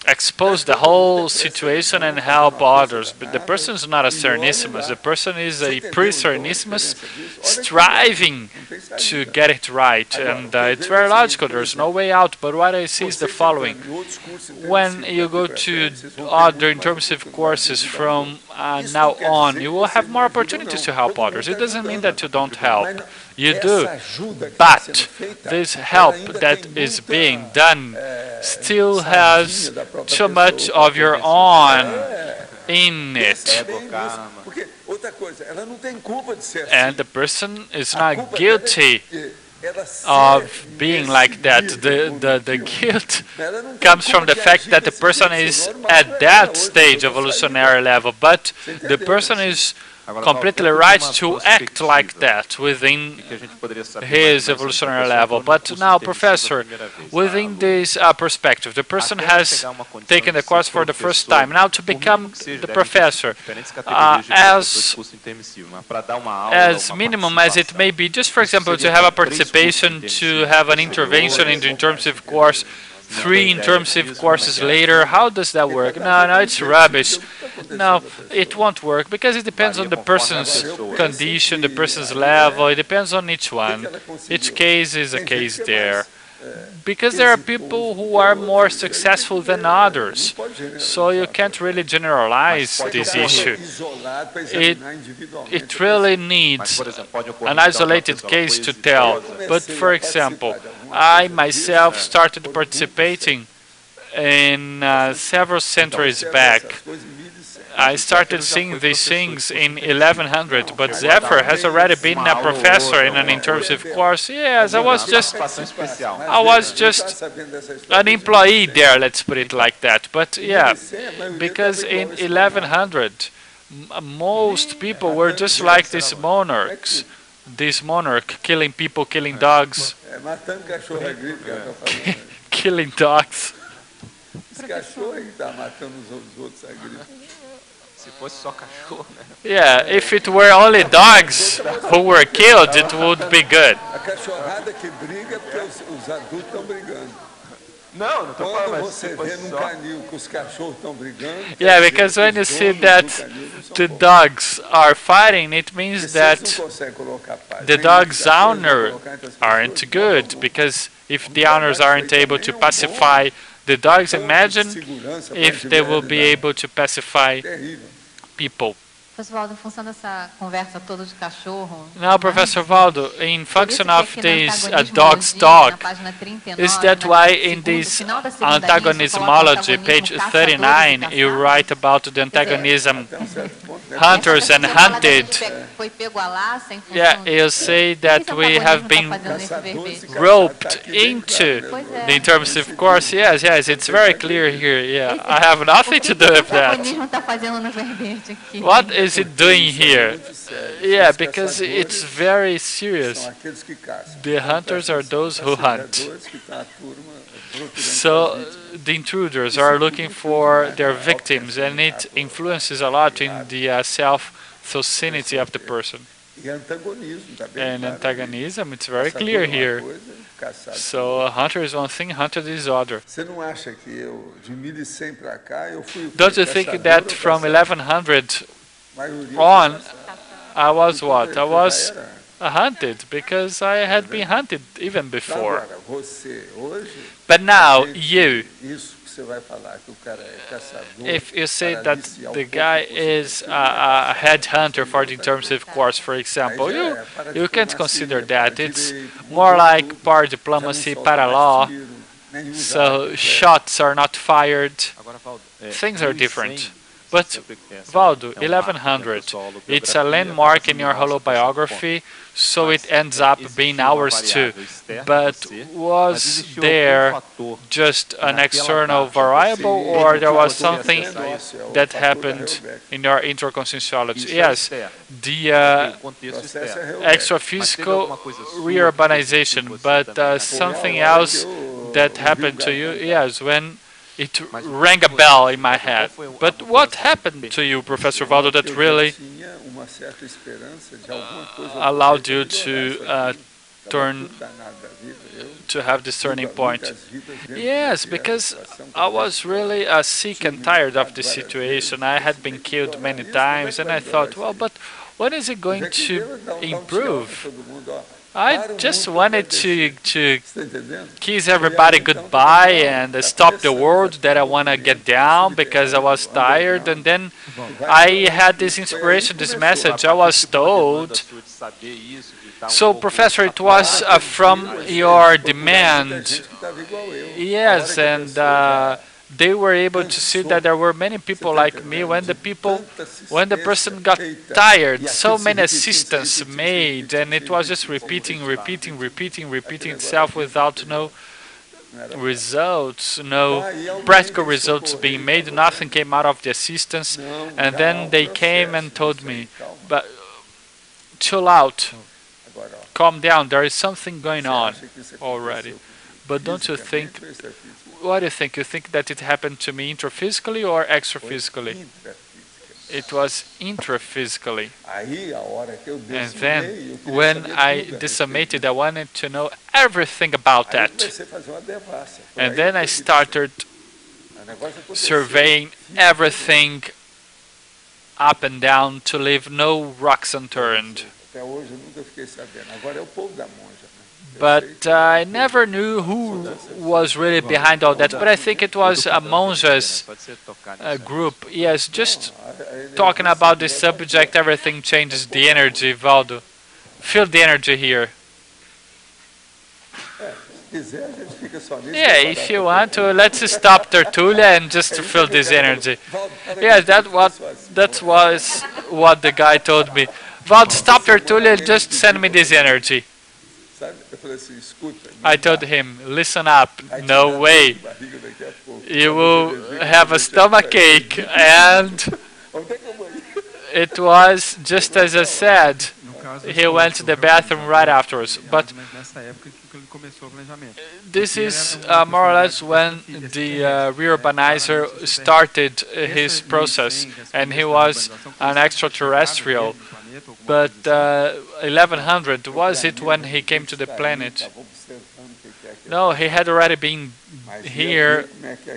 expose the whole situation and help others. But the person is not a Serenissimus. The person is a pre-Serenissimus striving to get it right. And it's very logical. There's no way out. But what I see is the following. When you go to other intermissive courses from now on, you will have more opportunities to help others. It doesn't mean that you don't help. You do. But this help that is being done still has too much of your own in it. And the person is not guilty of being like that. The guilt comes from the fact that the person is at that stage evolutionary level, but the person is completely right to act like that within his evolutionary level. But now, Professor, within this perspective, the person has taken the course for the first time. Now, to become the professor, as minimum as it may be, just for example, to have a participation, to have an intervention in the intensive course, 3 intensive courses later, how does that work? No, it's rubbish. No, it won't work because it depends on the person's condition, the person's level. It depends on each one. Each case is a case there. Because there are people who are more successful than others. So you can't really generalize this issue. It really needs an isolated case to tell. But for example, I myself started participating in several centuries back. I started seeing these things in 1100, but Zephyr has already been a professor in an intensive course. Yes, I was just an employee there, let's put it like that. But yeah, because in 1100, most people were just like these monarchs. This monarch killing people, killing dogs, killing dogs. Yeah, if it were only dogs who were killed, it would be good. Yeah, because when you see that the dogs are fighting, it means that the dog's owner aren't good, because if the owners aren't able to pacify the dogs, imagine if they will be able to pacify people. Now, Professor Waldo, in function of this dog's talk, is that why in this antagonismology, page 39, you write about the antagonism, hunters and hunted? Yeah, you say that we have been roped into the interpretive course. Yes, it's very clear here. Yeah, I have nothing to do with that. What is it doing here? Yeah, because it's very serious. The hunters are those who hunt. So the intruders are looking for their victims, and it influences a lot in the self-thosenity of the person. And antagonism, it's very clear here. So a hunter is one thing, hunted is other. Don't you think that from 1100 on, I was what? I was hunted, because I had been hunted even before. But now, you, if you say that the guy is a headhunter for the intensive course, for example, you can't consider that. It's more like par diplomacy, para law. So shots are not fired. Things are different. But Waldo, 1100, it's a landmark in your holobiography, so it ends up being ours too. But was there just an external variable, or there was something that happened in your intraconscienciology? Yes, the extraphysical reurbanization, but something else that happened to you, yes, when it rang a bell in my head. But what happened to you, Professor Waldo, that really allowed you to have this turning point? Yes, because I was really sick and tired of the situation. I had been killed many times, and I thought, well, but when is it going to improve? I just wanted to kiss everybody goodbye and stop the world that I want to get down because I was tired. And then I had this inspiration, this message. I was told, so Professor, it was from your demand. Yes, and they were able to see that there were many people like me. When the person got tired, so many assistants made, and it was just repeating itself without no results, no practical results being made. Nothing came out of the assistance, and then they came and told me, "But chill out, calm down. There is something going on already." But don't you think? What do you think? You think that it happened to me intraphysically or extraphysically? It was intraphysically. And then, when I disseminated, I wanted to know everything about that. And then I started surveying everything up and down to leave no rocks unturned. But I never knew who was really behind all that. But I think it was a monjas group. Yes, just talking about this subject, everything changes the energy, Waldo. Feel the energy here. Yeah, if you want to, let's stop Tertúlia and just to feel this energy. Yeah, that was what the guy told me. Waldo, stop Tertúlia and just send me this energy. I told him, listen up, no way. You will have a stomachache. And it was just as I said. He went to the bathroom right afterwards. But this is more or less when the reurbanizer started his process, and he was an extraterrestrial. But 1100, was it when he came to the planet? No, he had already been here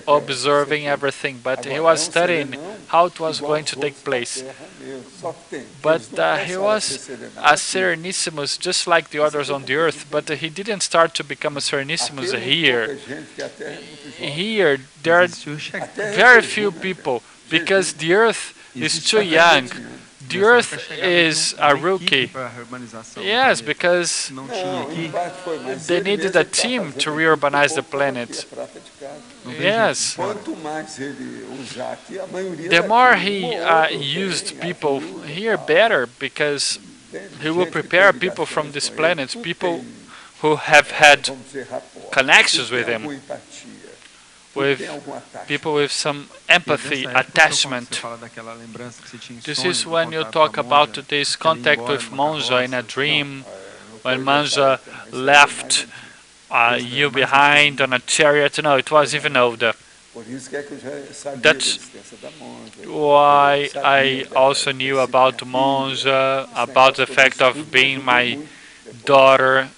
observing everything, but he was studying how it was going to take place. But he was a Serenissimus, just like the others on the earth, but he didn't start to become a Serenissimus here. Here, there are very few people, because the earth is too young. The earth is a rookie. Yes, because they needed a team to reurbanize the planet. Yes. The more he used people here, better, because he will prepare people from this planet, people who have had connections with him, with people with some empathy, attachment. This is when you talk about this contact with Monja in a dream, when Monja left you behind on a chariot. No, it was even older. That's why I also knew about Monja, about the fact of being my daughter,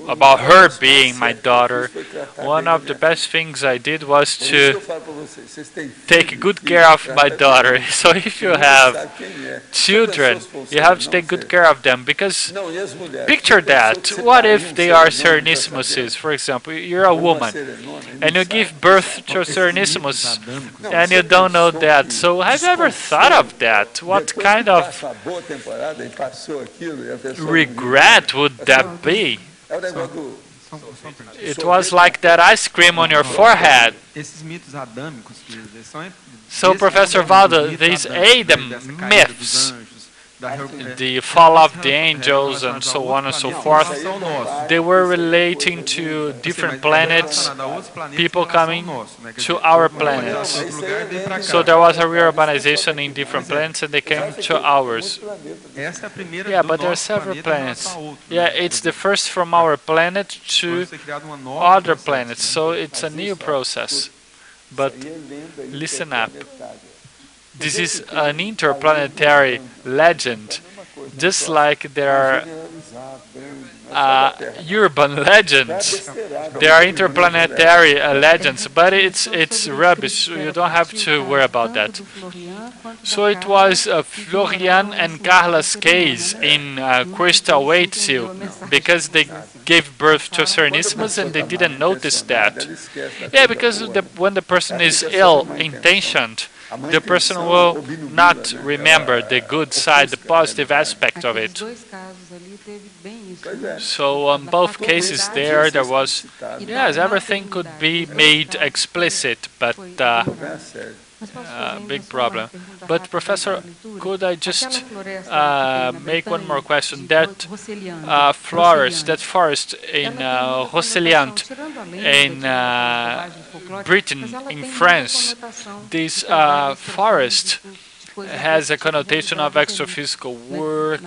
about her being my daughter. One of the best things I did was to take good care of my daughter. So if you have children, you have to take good care of them, because picture that. What if they are Serenissimuses? For example, you're a woman and you give birth to a Serenissimus and you don't know that. So have you ever thought of that? What kind of regret would that be? It was like that ice cream on your forehead. So, Professor Waldo, these Adam myths, the fall of the angels and so on and so forth, they were relating to different planets, people coming to our planet. So there was a reurbanization in different planets and they came to ours. Yeah, but there are several planets. Yeah, it's the first from our planet to other planets, so it's a new process. But listen up. This is an interplanetary legend, just like there are urban legends. There are interplanetary legends, but it's rubbish. You don't have to worry about that. So it was Florian and Carla's case in Crystal Weight Seal, because they gave birth to Serenismus and they didn't notice that. Yeah, because when the person is ill-intentioned, the person will not remember the good side, the positive aspect of it. So on both cases there was, yes, everything could be made explicit, but big problem. But Professor, could I just make one more question? That forest in Rousseliant in Britain, in France, this forest has a connotation of extraphysical work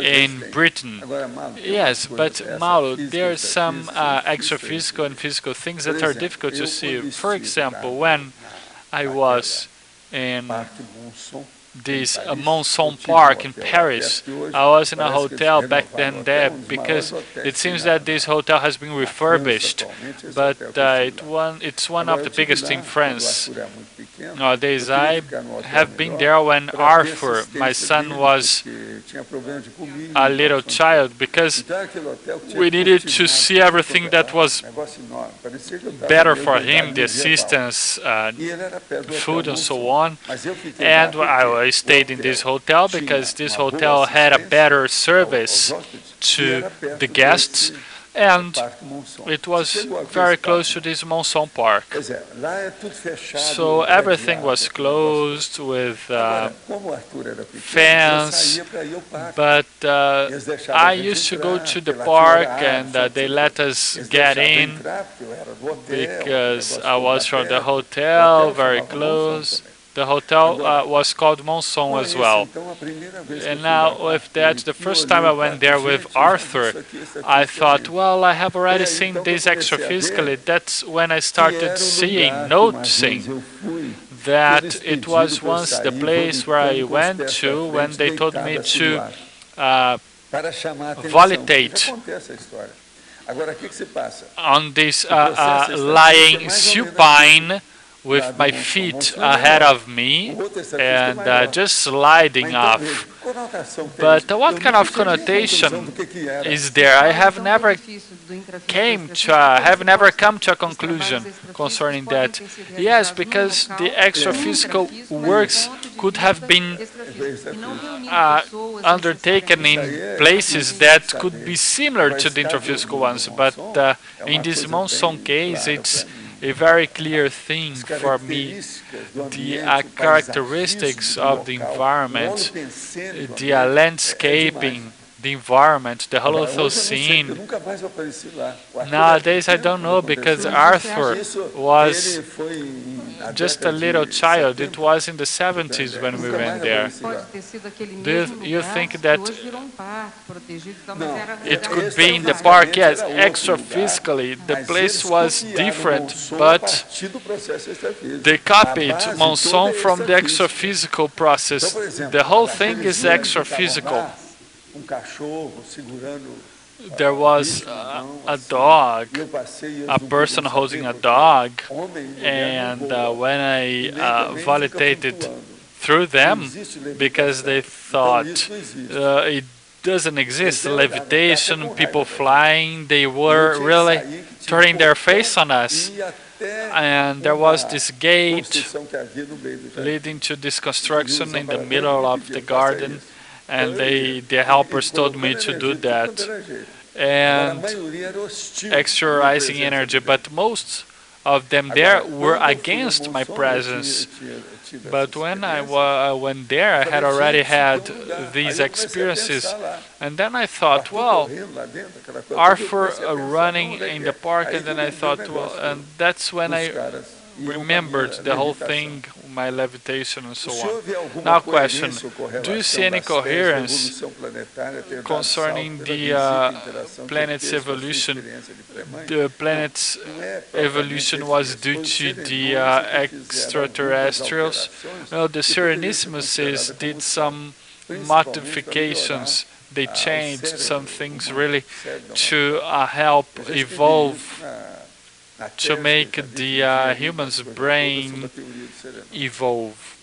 in Britain. Yes, but Mauro, there are some extraphysical and physical things that are difficult to see. For example, when I was in this Monson Park in Paris, I was in a hotel back then there, because it seems that this hotel has been refurbished, but it's one of the biggest in France nowadays. I have been there when Arthur, my son, was a little child, because we needed to see everything that was better for him, the assistance, food and so on. And I stayed in this hotel because this hotel had a better service to the guests, and it was very close to this Monson Park. So everything was closed with fence, but I used to go to the park and they let us get in because I was from the hotel, very close. The hotel was called Monson as well. And now, with that, the first time I went there with Arthur, I thought, well, I have already seen this extraphysically. That's when I started noticing that it was once the place where I went to when they told me to volitate on this lying supine with my feet ahead of me and just sliding off. But what kind of connotation is there? I have never come to a conclusion concerning that. Yes, because the extraphysical works could have been undertaken in places that could be similar to the intraphysical ones, but in this Monson case, it's a very clear thing for me. The characteristics of the environment, the landscaping, the environment, the Holocene. Nowadays I don't know, because Arthur was just a little child. It was in the 70s when we went there. Do you think that it could be in the park? Yes, extraphysically the place was different, but they copied Monson from the extraphysical process. The whole thing is extraphysical. There was a dog, a person holding a dog, and when I validated through them, because they thought it doesn't exist, levitation, people flying, they were really turning their face on us. And there was this gate leading to this construction in the middle of the garden, and the helpers told me to do that, and exteriorizing energy, but most of them there were against my presence. But when I went there, I had already had these experiences, and then I thought, well, Arthur running in the park, and then I thought, well, and that's when I remembered the whole thing, my levitation and so on. Now question, do you see any coherence concerning the planet's evolution? The planet's evolution was due to the extraterrestrials. No, the Serenismuses did some modifications. They changed some things really to help evolve, to make the human's brain evolve.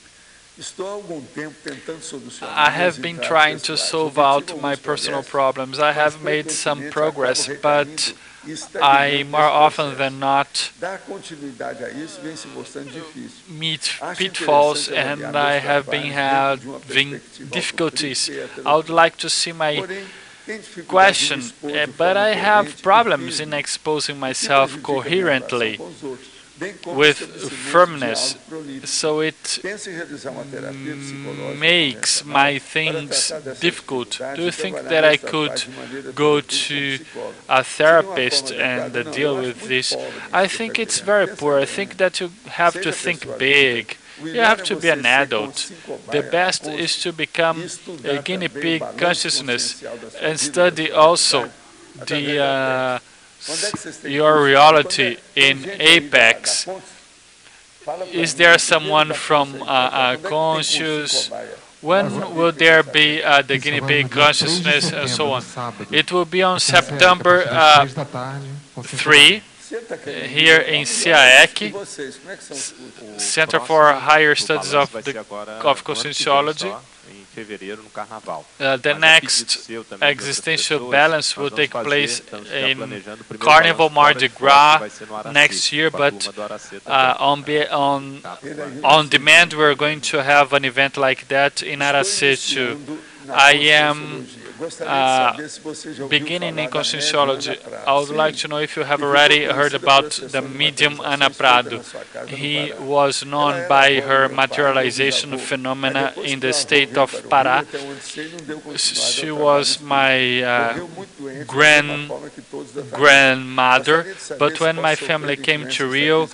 I have been trying to solve out my personal problems. I have made some progress, but I, more often than not, meet pitfalls, and I have been having difficulties. I would like to see my question, but I have problems in exposing myself coherently with firmness, so it makes my things difficult. Do you think that I could go to a therapist and deal with this? I think it's very poor. I think that you have to think big. You have to be an adult. The best is to become a guinea pig consciousness and study also the your reality in Apex. Is there someone from conscious? When will there be the guinea pig consciousness and so on? It will be on September 3 here in CEAEC, Center for Higher Studies of Conscientiology. The next existential balance will take place in Carnival Mardi Gras next year, but on demand we're going to have an event like that in Aracaju. I am beginning in conscientiology. I would like to know if you have already heard about the medium Ana Prado. He was known by her materialization phenomena in the state of Pará. She was my grandmother, but when my family came to Rio,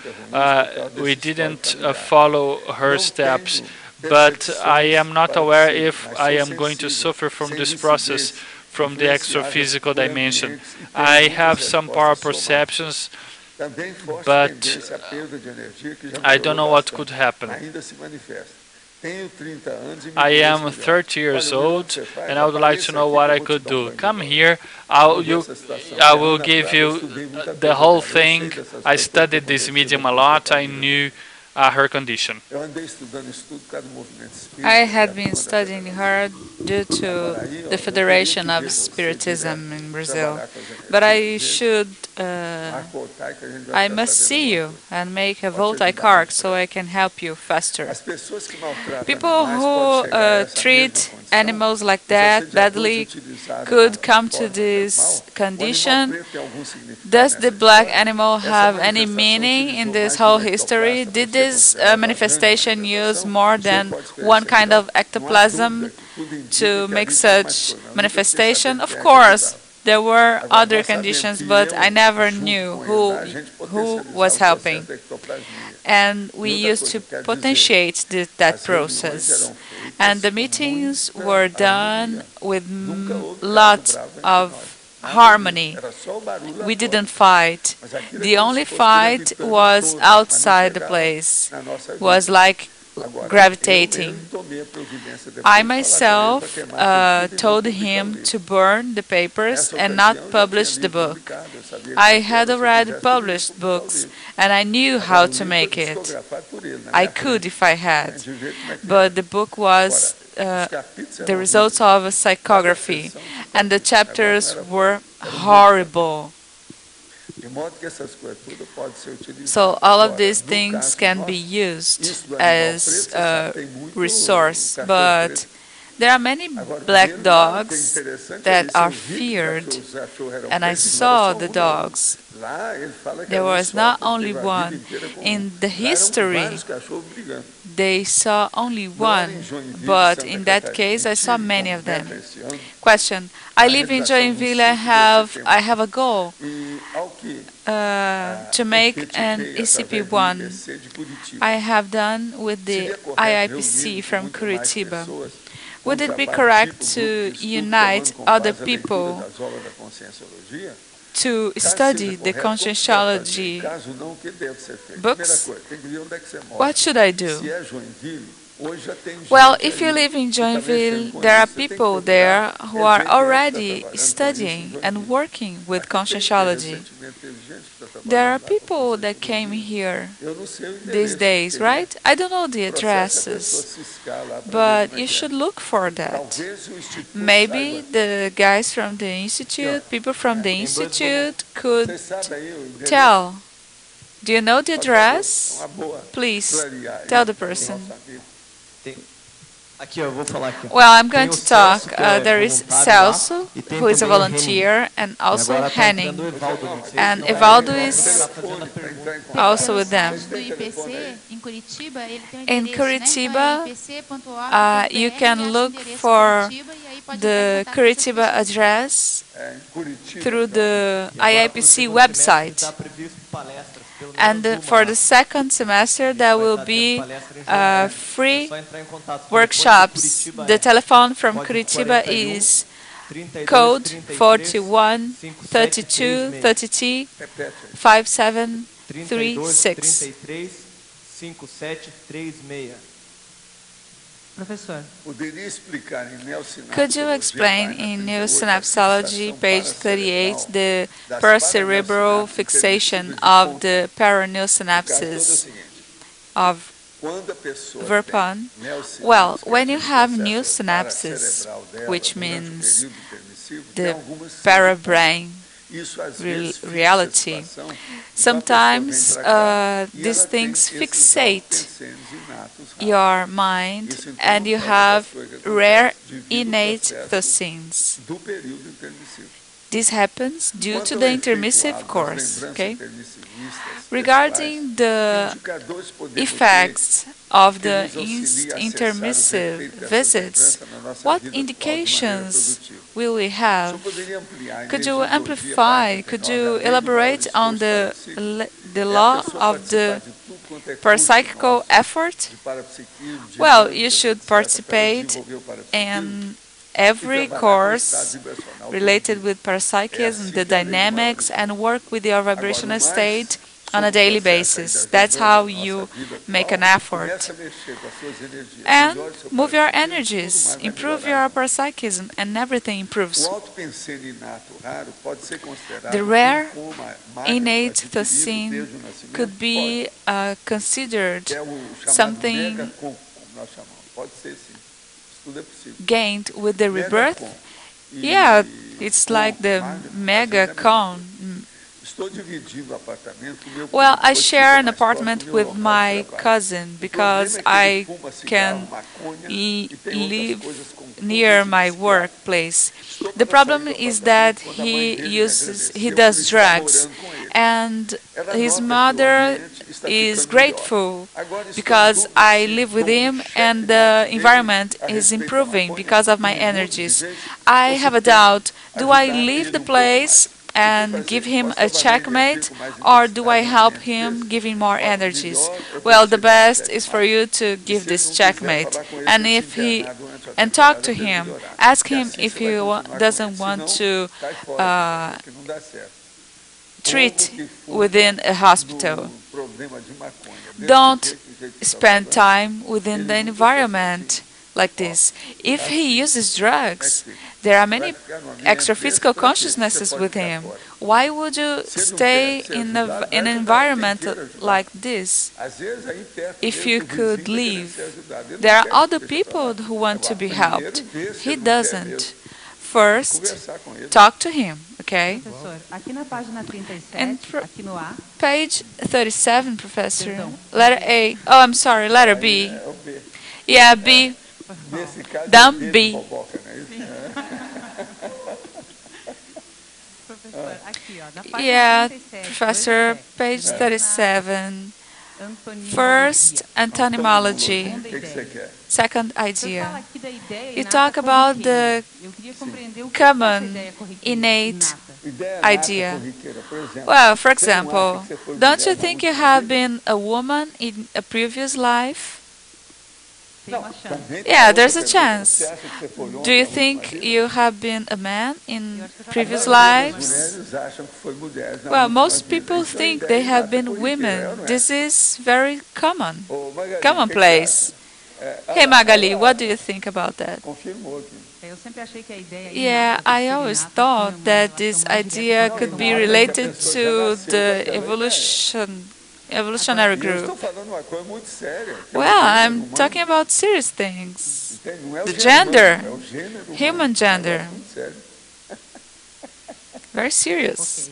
we didn't follow her steps. But I am not aware if I am going to suffer from this process from the extra-physical dimension. I have some power perceptions, but I don't know what could happen. I am 30 years old, and I would like to know what I could do. Come here, I will give you the whole thing. I studied this medium a lot. I knew her condition. I had been studying her due to the Federation of Spiritism in Brazil, but I must see you and make a voltaic arc so I can help you faster. People who treat animals like that badly could come to this condition. Does the black animal have any meaning in this whole history? Did this manifestation use more than one kind of ectoplasm to make such manifestation? Of course, there were other conditions, but I never knew who was helping. And we used to potentiate that process. And the meetings were done with lots of harmony. We didn't fight. The only fight was outside the place. Was like gravitating. I myself told him to burn the papers and not publish the book. I had already published books and I knew how to make it. I could if I had, but the book was the results of a psychography, and the chapters were horrible. So all of these things can be used as a resource, but there are many black dogs that are feared, and I saw the dogs. There was not only one. In the history, they saw only one, but in that case, I saw many of them. Question: I live in Joinville. I have a goal to make an ECP1. I have done with the IIPC from Curitiba. Would it be correct to unite other people to study the conscientiology books? What should I do? Well, if you live in Joinville, there are people there who are already studying and working with conscientiology. There are people that came here these days, right? I don't know the addresses, but you should look for that. Maybe the guys from the institute, people from the institute could tell. Do you know the address? Please tell the person. Well, I'm going to talk. There is Celso, who is a volunteer, and also Henning. And Evaldo is also with them. In Curitiba, you can look for the Curitiba address through the IIPC website. And for the second semester, there will be free workshops. The telephone from Curitiba is code 41 32 30 5736. Professor. Could you explain in New Synapsology, page 38, the percerebral fixation of the paraneural synapses of Verpon? Well, when you have new synapses, which means the parabrain reality, sometimes these things fixate your mind, and you have rare innate thosenes. This happens due to the intermissive course. Okay? Regarding the effects of the intermissive visits, what indications will we have? Could you amplify, could you elaborate on the law of the parapsychical effort? Well, you should participate in every course related with parapsychism, the dynamics, and work with your vibrational state on a daily basis. That's how you make an effort. And move your energies, improve your parapsychism, and everything improves. The rare innate thosene could be considered something gained with the rebirth. Yeah, it's like the mega cone. Well, I share an apartment with my cousin because I can live near my workplace. The problem is that he does drugs, and his mother is grateful because I live with him and the environment is improving because of my energies. I have a doubt. Do I leave the place and give him a checkmate, or do I help him giving more energies? Well, the best is for you to give this checkmate, and talk to him. Ask him if he doesn't want to treat within a hospital. Don't spend time within the environment like this. If he uses drugs, there are many extra-physical consciousnesses with him. Why would you stay in an environment like this if you could leave? There are other people who want to be helped. He doesn't. First, talk to him, okay? And page 37, Professor. Letter A. Oh, I'm sorry, letter B. Yeah, B. Dumb B. Yeah, Professor, page 37. First, antonymology. Second idea. You talk about the common innate idea. Well, for example, don't you think you have been a woman in a previous life? Yeah, there's a chance. Do you think you have been a man in previous lives? Well, most people think they have been women. This is very commonplace. Hey Magali, what do you think about that? Confirmou aqui. Yeah, I always thought that this idea could be related to the evolutionary Eu group. estou falando uma coisa muito séria. Well, I'm talking about serious things. Entende? Não é o The gênero gender, humano, é o gênero humano. human gender, É muito sério. very serious.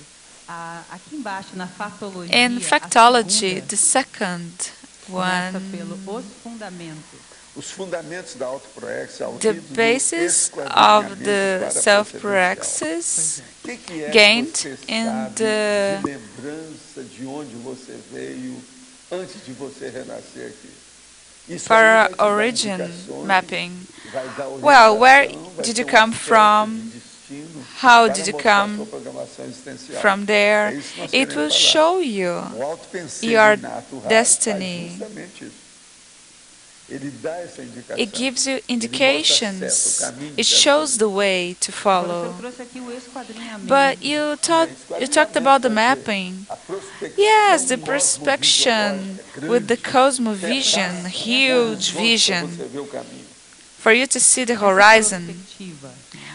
Aqui embaixo, na factologia, In factology, the second começa one, pelo os fundamentos. Os fundamentos da autoproex, the basis of the self-praxis gained in the de lembrança de onde você veio antes de você renascer aqui. Isso aí vai te dar para-origin indicações, mapping. vai dar Well, where orientação, vai did ter you come aspecto from? de destino How para did you mostrar come sua programação existencial. from there? É isso que nós It queremos will falar. show you O autopenseiro your inato raro destiny. faz justamente isso. Ele dá essa indicação. It gives you Ele mostra indications. certo, o caminho It certo. shows the way to Eu follow. trouxe aqui o esquadrinhamento. But you talked about the mapping. A prospecção Yes, the cosmovisionológica perspection grande, with the cosmovision, huge vision, Você vê o caminho. for you to see the horizon. Perspectiva.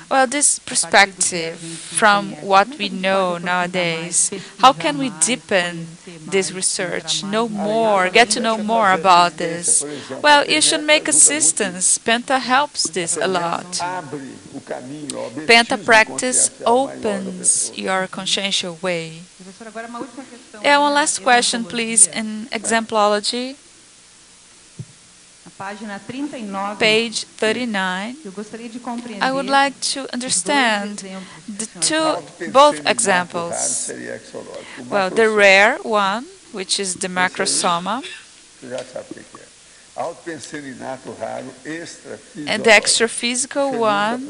Well, this perspective from what we know nowadays, how can we deepen this research, know more, get to know more about this? Well, you should make assistance. Penta helps this a lot. Abre o caminho, ó, objetivos Penta de practice consciência maior da opens pessoa. your consciential way. Professor, agora uma última questão. Yeah, one last Na question, exempologia, please, in exemplology, Na página 39, page 39. eu gostaria de compreender I would like to understand the both examples. Seria exológico. O Well, the macrosoma, rare one, which is the macrosoma, você já sabe o que é. Autopenseiro inato raro, extrafisiológico. and the extra-physical one,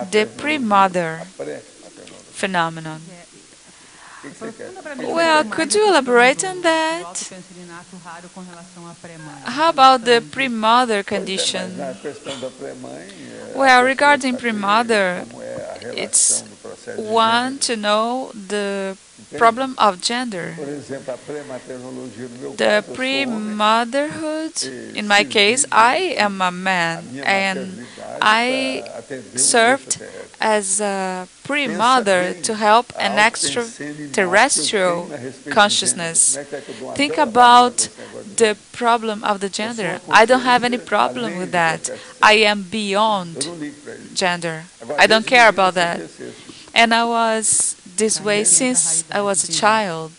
the pre-mother phenomenon. O que você quer? Well, could you elaborate on o that? autopenserinato raro com relação à pré-mãe. How about the pre-mother condition? Mas na questão da pré-mãe, Well, regarding pre-mother, como é a it's relação do processo de one gênero. to know the problem of gender. Por exemplo, a pré-maternologia no meu The caso, eu sou homem. pre-motherhood, in my case, I am a man, and I served as a pre-mother to help an extraterrestrial consciousness. Think about the problem of the gender. I don't have any problem with that. I am beyond gender. I don't care about that. And I was this way since I was a child.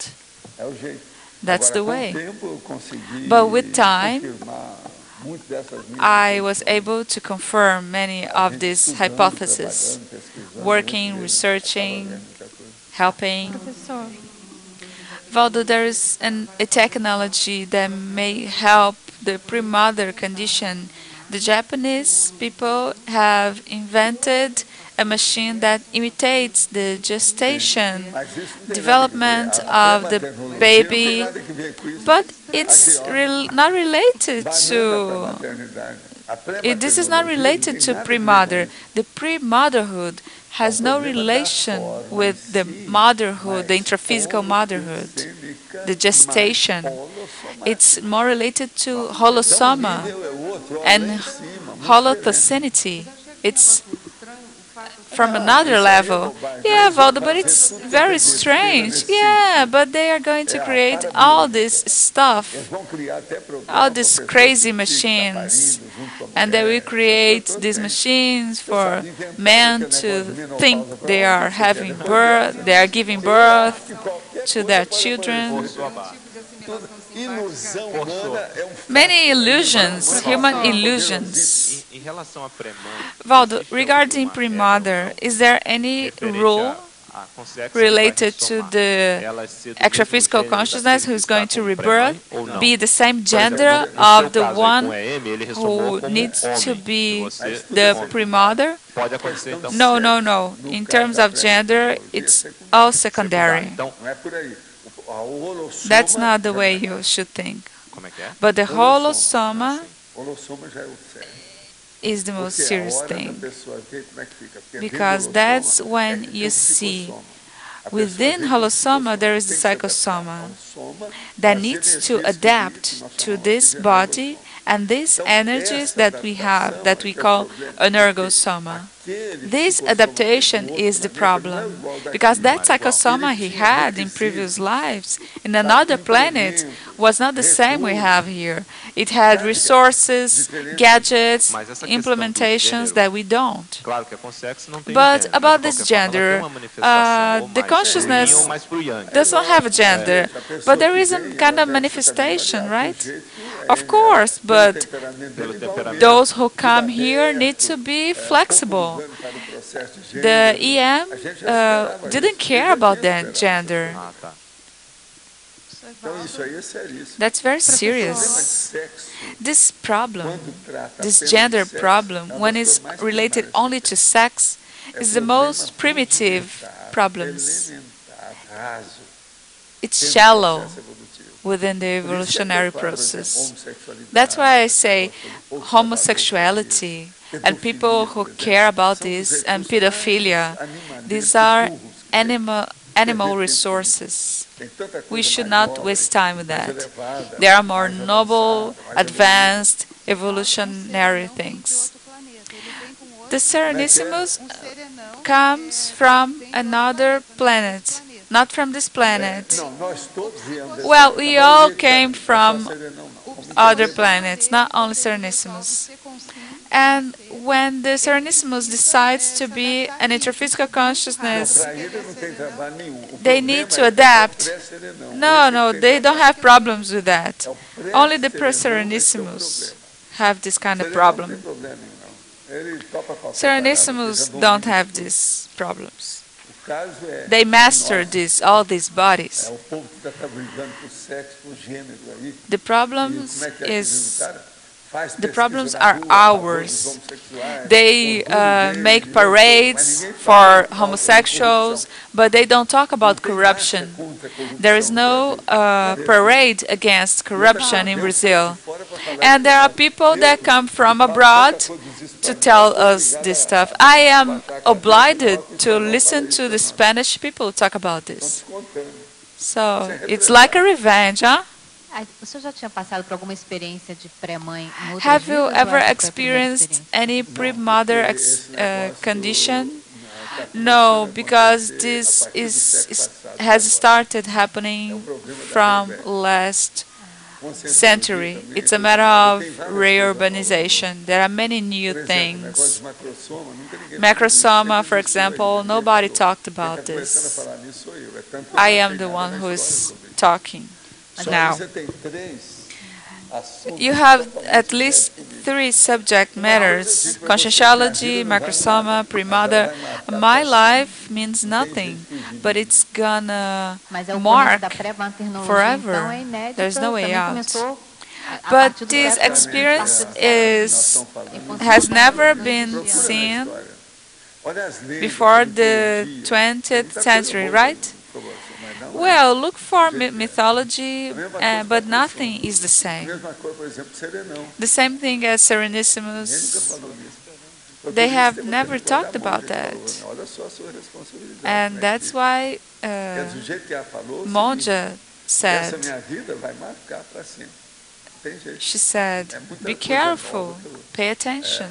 É o jeito. That's the Agora, way. com o tempo, eu consegui But with time, confirmar muitas dessas minhas I was able to confirm many of these hypotheses, working, researching, helping. Waldo, there is a technology that may help the pre-mother condition. The Japanese people have invented a machine that imitates the gestation, development of the baby, but it's not related to. This is not related to pre-mother. The pre-motherhood has no relation with the motherhood, the intraphysical motherhood, the gestation. It's more related to holosoma and holothosenity. It's from another level. Yeah, Waldo, but it's very strange. Yeah, but they are going to create all this stuff, all these crazy machines, and they will create these machines for men to think they are having birth, they are giving birth to their children. Ilusão humana é Many illusions, human illusions. Em relação à pré-mãe, Waldo, regarding pre-mother, is there any rule related to the extraphysical consciousness who is going to rebirth be the same gender of the one who needs to be the pre-mother? No, no, no. In terms of gender, it's all secondary. não é por aí. O holossoma That's not the way you should think. como é que é? But the holosoma holossoma já é o sério. is the most Porque é a serious hora da thing, pessoa ver como é que fica. Porque because dentro do that's holossoma when é que tem you o see. psicossoma. A pessoa Within dentro do holosoma, there is tem the que se adaptar psychosoma ao soma that das needs energias to que adapt nós to chamamos this de body And these energies that we have, that we call energosoma, this adaptation is the problem, because that psychosoma he had in previous lives, in another planet, was not the same we have here. It had resources, gadgets, implementations that we don't. But about this gender, the consciousness does not have a gender, but there is a kind of manifestation, right? Of course, but those who come here need to be flexible. The EM didn't care about that gender. That's very serious. This problem, this gender problem, when it's related only to sex, is the most primitive problems. It's shallow within the evolutionary process. That's why I say homosexuality and people who care about this and pedophilia, these are animal resources. We should not waste time with that. There are more noble, advanced, evolutionary things. The Serenissimus comes from another planet, not from this planet. Well, we all came from other planets, not only Serenissimus. And when the Serenissimus decides to be an interphysical consciousness, they need to adapt. No, they don't have problems with that. Only the pre-Serenissimus have this kind of problem. Serenissimus don't have these problems. They master all these bodies. The problems are ours. They make parades for homosexuals, but they don't talk about corruption. There is no parade against corruption in Brazil. And there are people that come from abroad to tell us this stuff. I am obliged to listen to the Spanish people talk about this. So it's like a revenge, huh? Have you ever experienced any pre-mother condition? No, because this has started happening from last century. It's a matter of reurbanization. There are many new things. Macrosoma, for example, nobody talked about this. I am the one who is talking now. You have at least 3 subject matters: conscienciology, macrosoma, pre-mother. My life means nothing, but it's gonna mark forever. There's no way out. But this experience has never been seen before the 20th century, right? Well, look for mythology, but nothing is the same. The same thing as Serenissimus. They have never talked about that. And that's why Monja said, she said, be careful, pay attention.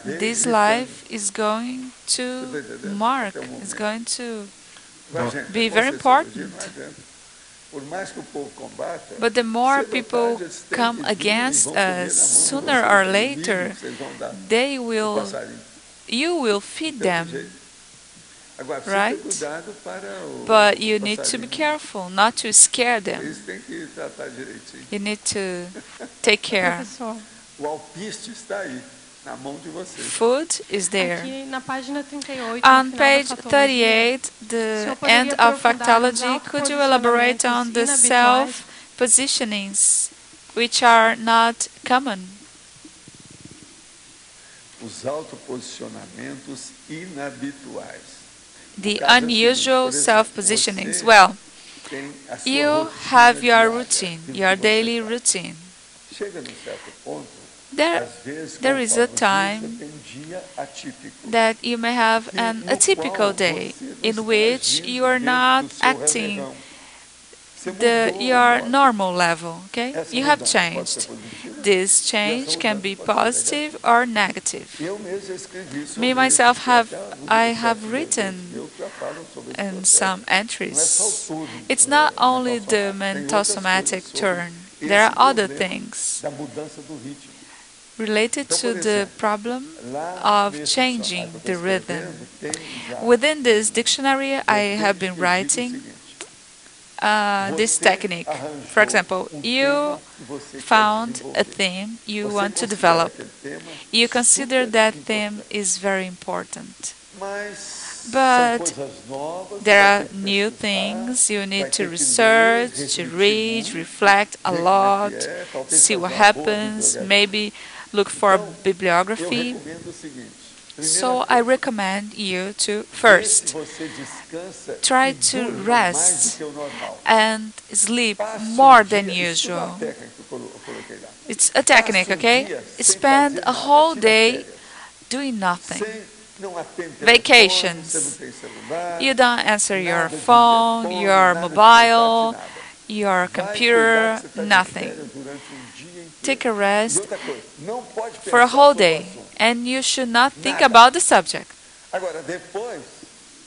This life is going to mark, is going to be very important. But the more people come against us, sooner or later, you will feed them, right? But you need to be careful not to scare them. You need to take care. Food is there. On page 38, the end of factology, could you elaborate on the self-positionings, which are not common? The unusual self-positionings. Well, you have your routine, your daily routine. There is a time that you may have an atypical day in which you are not acting your normal level, okay? You have changed. This change can be positive or negative. Me, myself, I have written in some entries. It's not only the mental somatic turn. There are other things related to the problem of changing the rhythm. Within this dictionary, I have been writing this technique. For example, you found a theme you want to develop. You consider that theme is very important. But there are new things you need to research, to read, reflect a lot, see what happens, maybe look for bibliography. So I recommend you to first try to rest and sleep more than usual. It's a technique, okay? Spend a whole day doing nothing. Vacations. You don't answer your phone, your mobile, your computer, nothing. Take a rest for a whole day, and you should not think about the subject.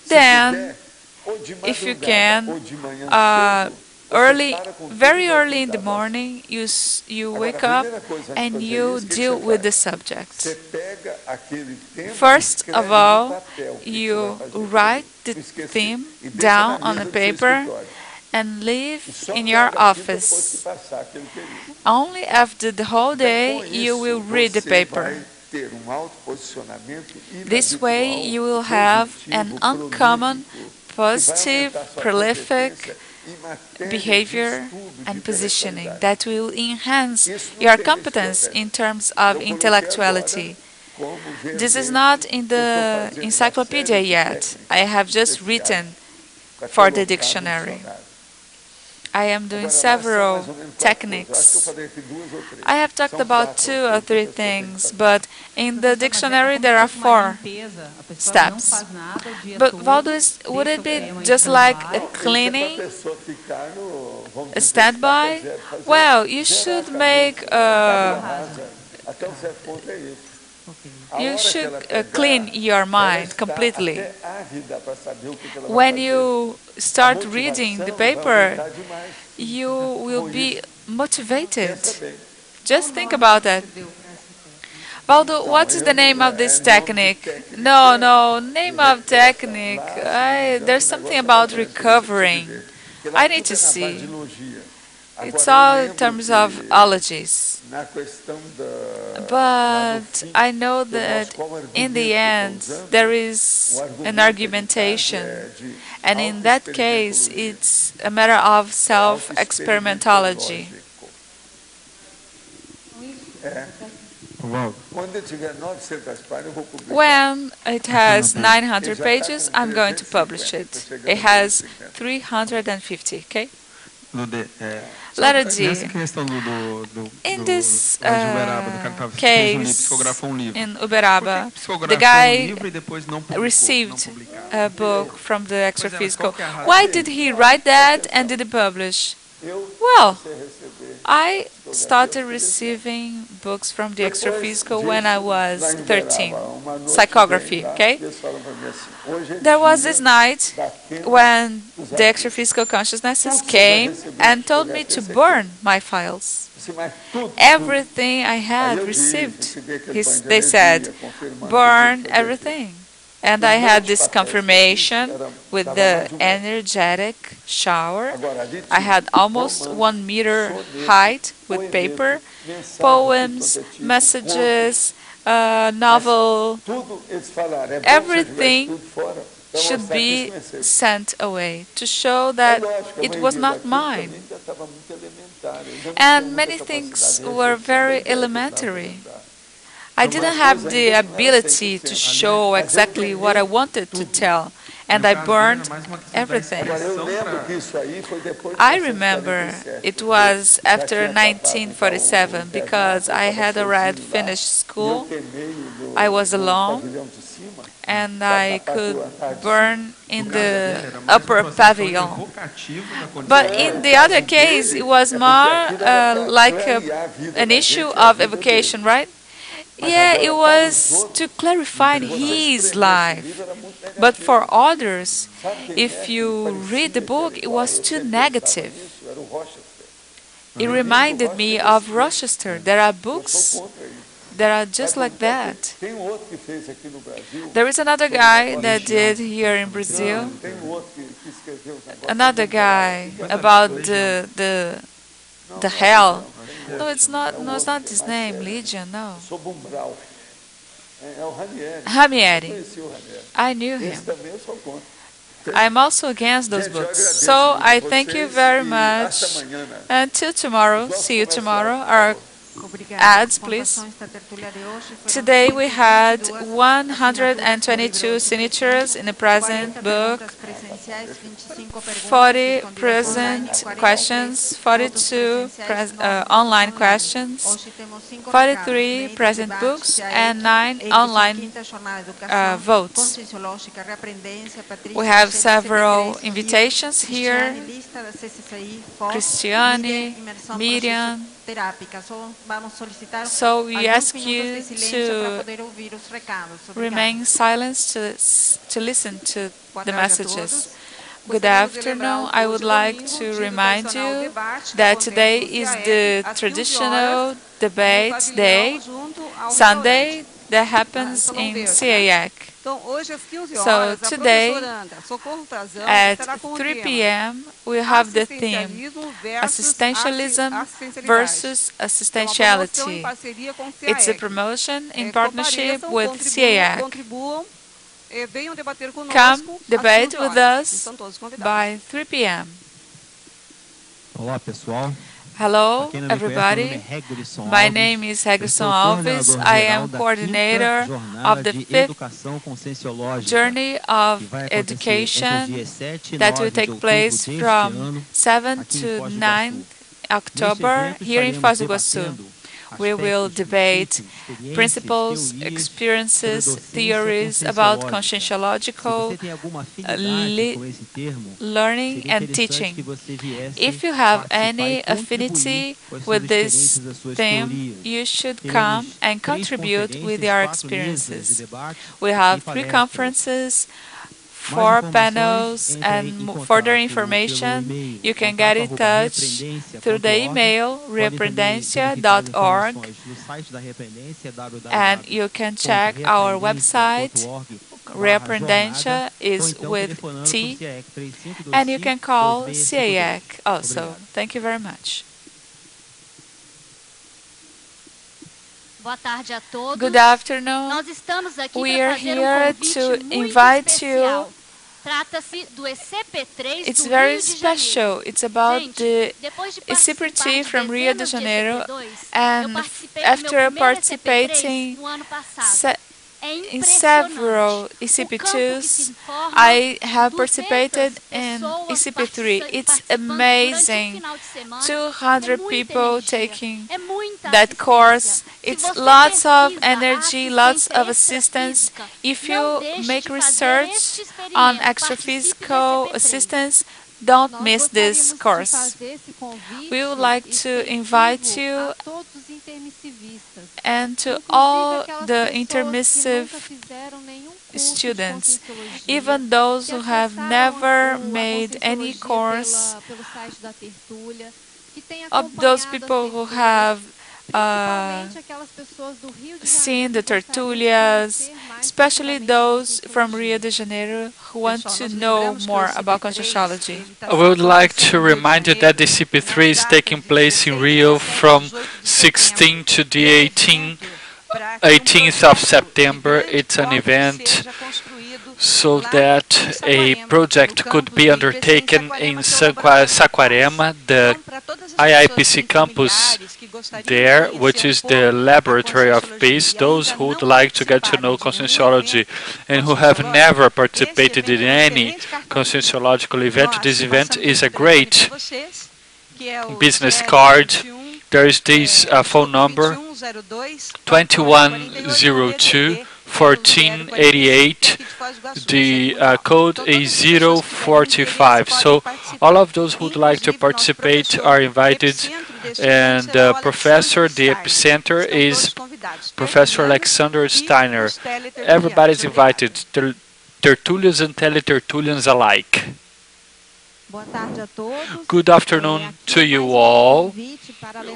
Then, if you can, very early in the morning, you wake up and you deal with the subject. First of all, you write the theme down on a paper and leave in your office. Only after the whole day you will read the paper. This way you will have an uncommon, positive, prolific behavior and positioning that will enhance your competence in terms of intellectuality. This is not in the encyclopedia yet. I have just written for the dictionary. I am doing several techniques. I have talked about 2 or 3 things, but in the dictionary there are 4 steps. But Waldo, would it be just like a cleaning, a standby? Well, you should make clean your mind completely. When you start reading the paper, you will be motivated. Just think about that. Waldo, what is the name of this technique? No, name of technique. There's something about recovering. I need to see. It's all in terms of ologies. But I know that in the end there is an argumentation, and in that case it's a matter of self-experimentology. When it has 900 pages, I'm going to publish it. It has 350, okay? Letter D. In this case, in Uberaba, the guy received a book from the extraphysical. Why did he write that and didn't publish? Well, I started receiving books from the extraphysical when I was 13, psychography, okay? There was this night when the extraphysical consciousnesses came and told me to burn my files. Everything I had received, they said, burn everything. And I had this confirmation with the energetic shower. I had almost 1 meter height with paper, poems, messages, novel. Everything should be sent away to show that it was not mine. And many things were very elementary. I didn't have the ability to show exactly what I wanted to tell, and I burned everything. I remember it was after 1947, because I had already finished school. I was alone, and I could burn in the upper pavilion. But in the other case, it was more like an issue of evocation, right? Yeah, it was to clarify his life. But for others, if you read the book, it was too negative. It reminded me of Rochester. There are books that are just like that. There is another guy that did here in Brazil. Another guy about the hell. No, it's not. No, it's not his name. Legion. No. Ramieri. I knew him. I'm also against those books. So I thank you very much. Until tomorrow. See you tomorrow. Our ads, please. Today we had 122 signatures in the present book, 40 present questions, 42 online questions, 43 present books, and 9 online votes. We have several invitations here. Christiane, Miriam. So we ask you to remain silent to listen to the messages. Good afternoon. I would like to remind you that today is the traditional debate day, Sunday, that happens in CEAEC. So today at 3 p.m. we have the theme Assistentialism versus Assistentiality. It's a promotion in partnership with CEAEC. Come debate with us by 3 p.m. Olá, pessoal. Hello, everybody. My name is Regson Alves. I am coordinator of the 5th Journey of Education that will take place from 7 to 9 October here in Foz do Iguaçu. We will debate principles, experiences, theories about conscientiological learning and teaching. If you have any affinity with this theme, you should come and contribute with your experiences. We have 3 conferences, 4 panels, and further information you can get in touch through the email reaprendencia.org, and you can check our website. Reaprendencia is with T, and you can call CEAEC also. Thank you very much. Good afternoon. We are here to invite you. It's very special. It's about the ECPT from Rio de Janeiro, and after participating in several ECP2s, I have participated in ECP3. It's amazing. 200 people taking that course. It's lots of energy, lots of assistance. If you make research on extraphysical assistance, don't miss this course. We would like to invite you and to all the intermissive students, even those who have never made any course, of those people who have seen the Tertulias, especially those from Rio de Janeiro who want to know more about conscientiology. I would like to remind you that the CP3 is taking place in Rio from 16 to the 18th of September. It's an event so that a project could be undertaken in Saquarema, the IIPC campus there, which is the laboratory of peace. Those who would like to get to know conscientiology and who have never participated in any conscientiological event, this event is a great business card. There is this phone number 2102 1488. The code is 045. So all of those who would like to participate are invited. And professor, the epicenter is Professor Alexander Steiner. Everybody's invited, Tertulians and Teletertulians alike. Good afternoon to you all.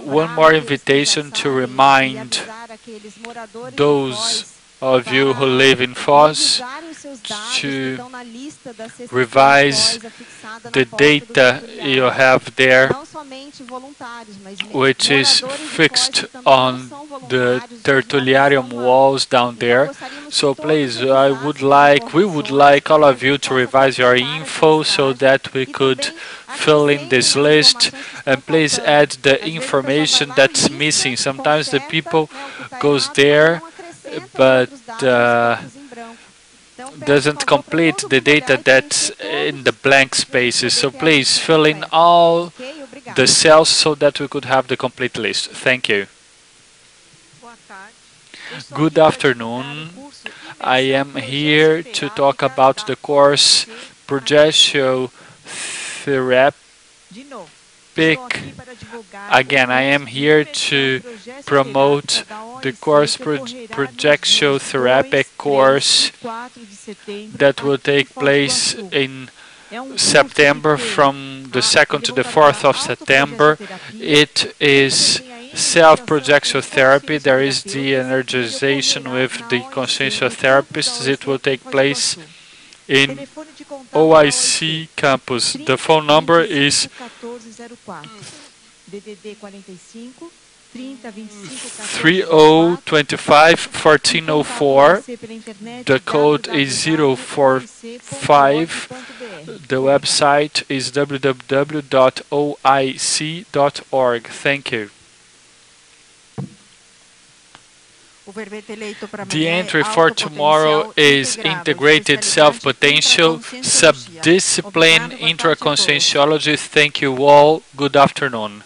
One more invitation to remind those of you who live in Foz to revise the data you have there, which is fixed on the Tertuliarium walls down there. So please, we would like all of you to revise your info so that we could fill in this list, and please add the information that's missing. Sometimes the people goes there but doesn't complete the data that's in the blank spaces. So please fill in all the cells so that we could have the complete list. Thank you. Good afternoon. I am here to talk about the course Projection Therapy. Again, I am here to promote the course Projection Therapy course that will take place in September, from the 2nd to the 4th of September. It is self-projection therapy. There is the energization with the consciential therapists. It will take place in OIC campus. The phone number is 3025-1404. The code is 045. The website is www.oic.org. Thank you. The entry for tomorrow is Integrated Self-Potential, Subdiscipline Intraconscientiology. Thank you all. Good afternoon.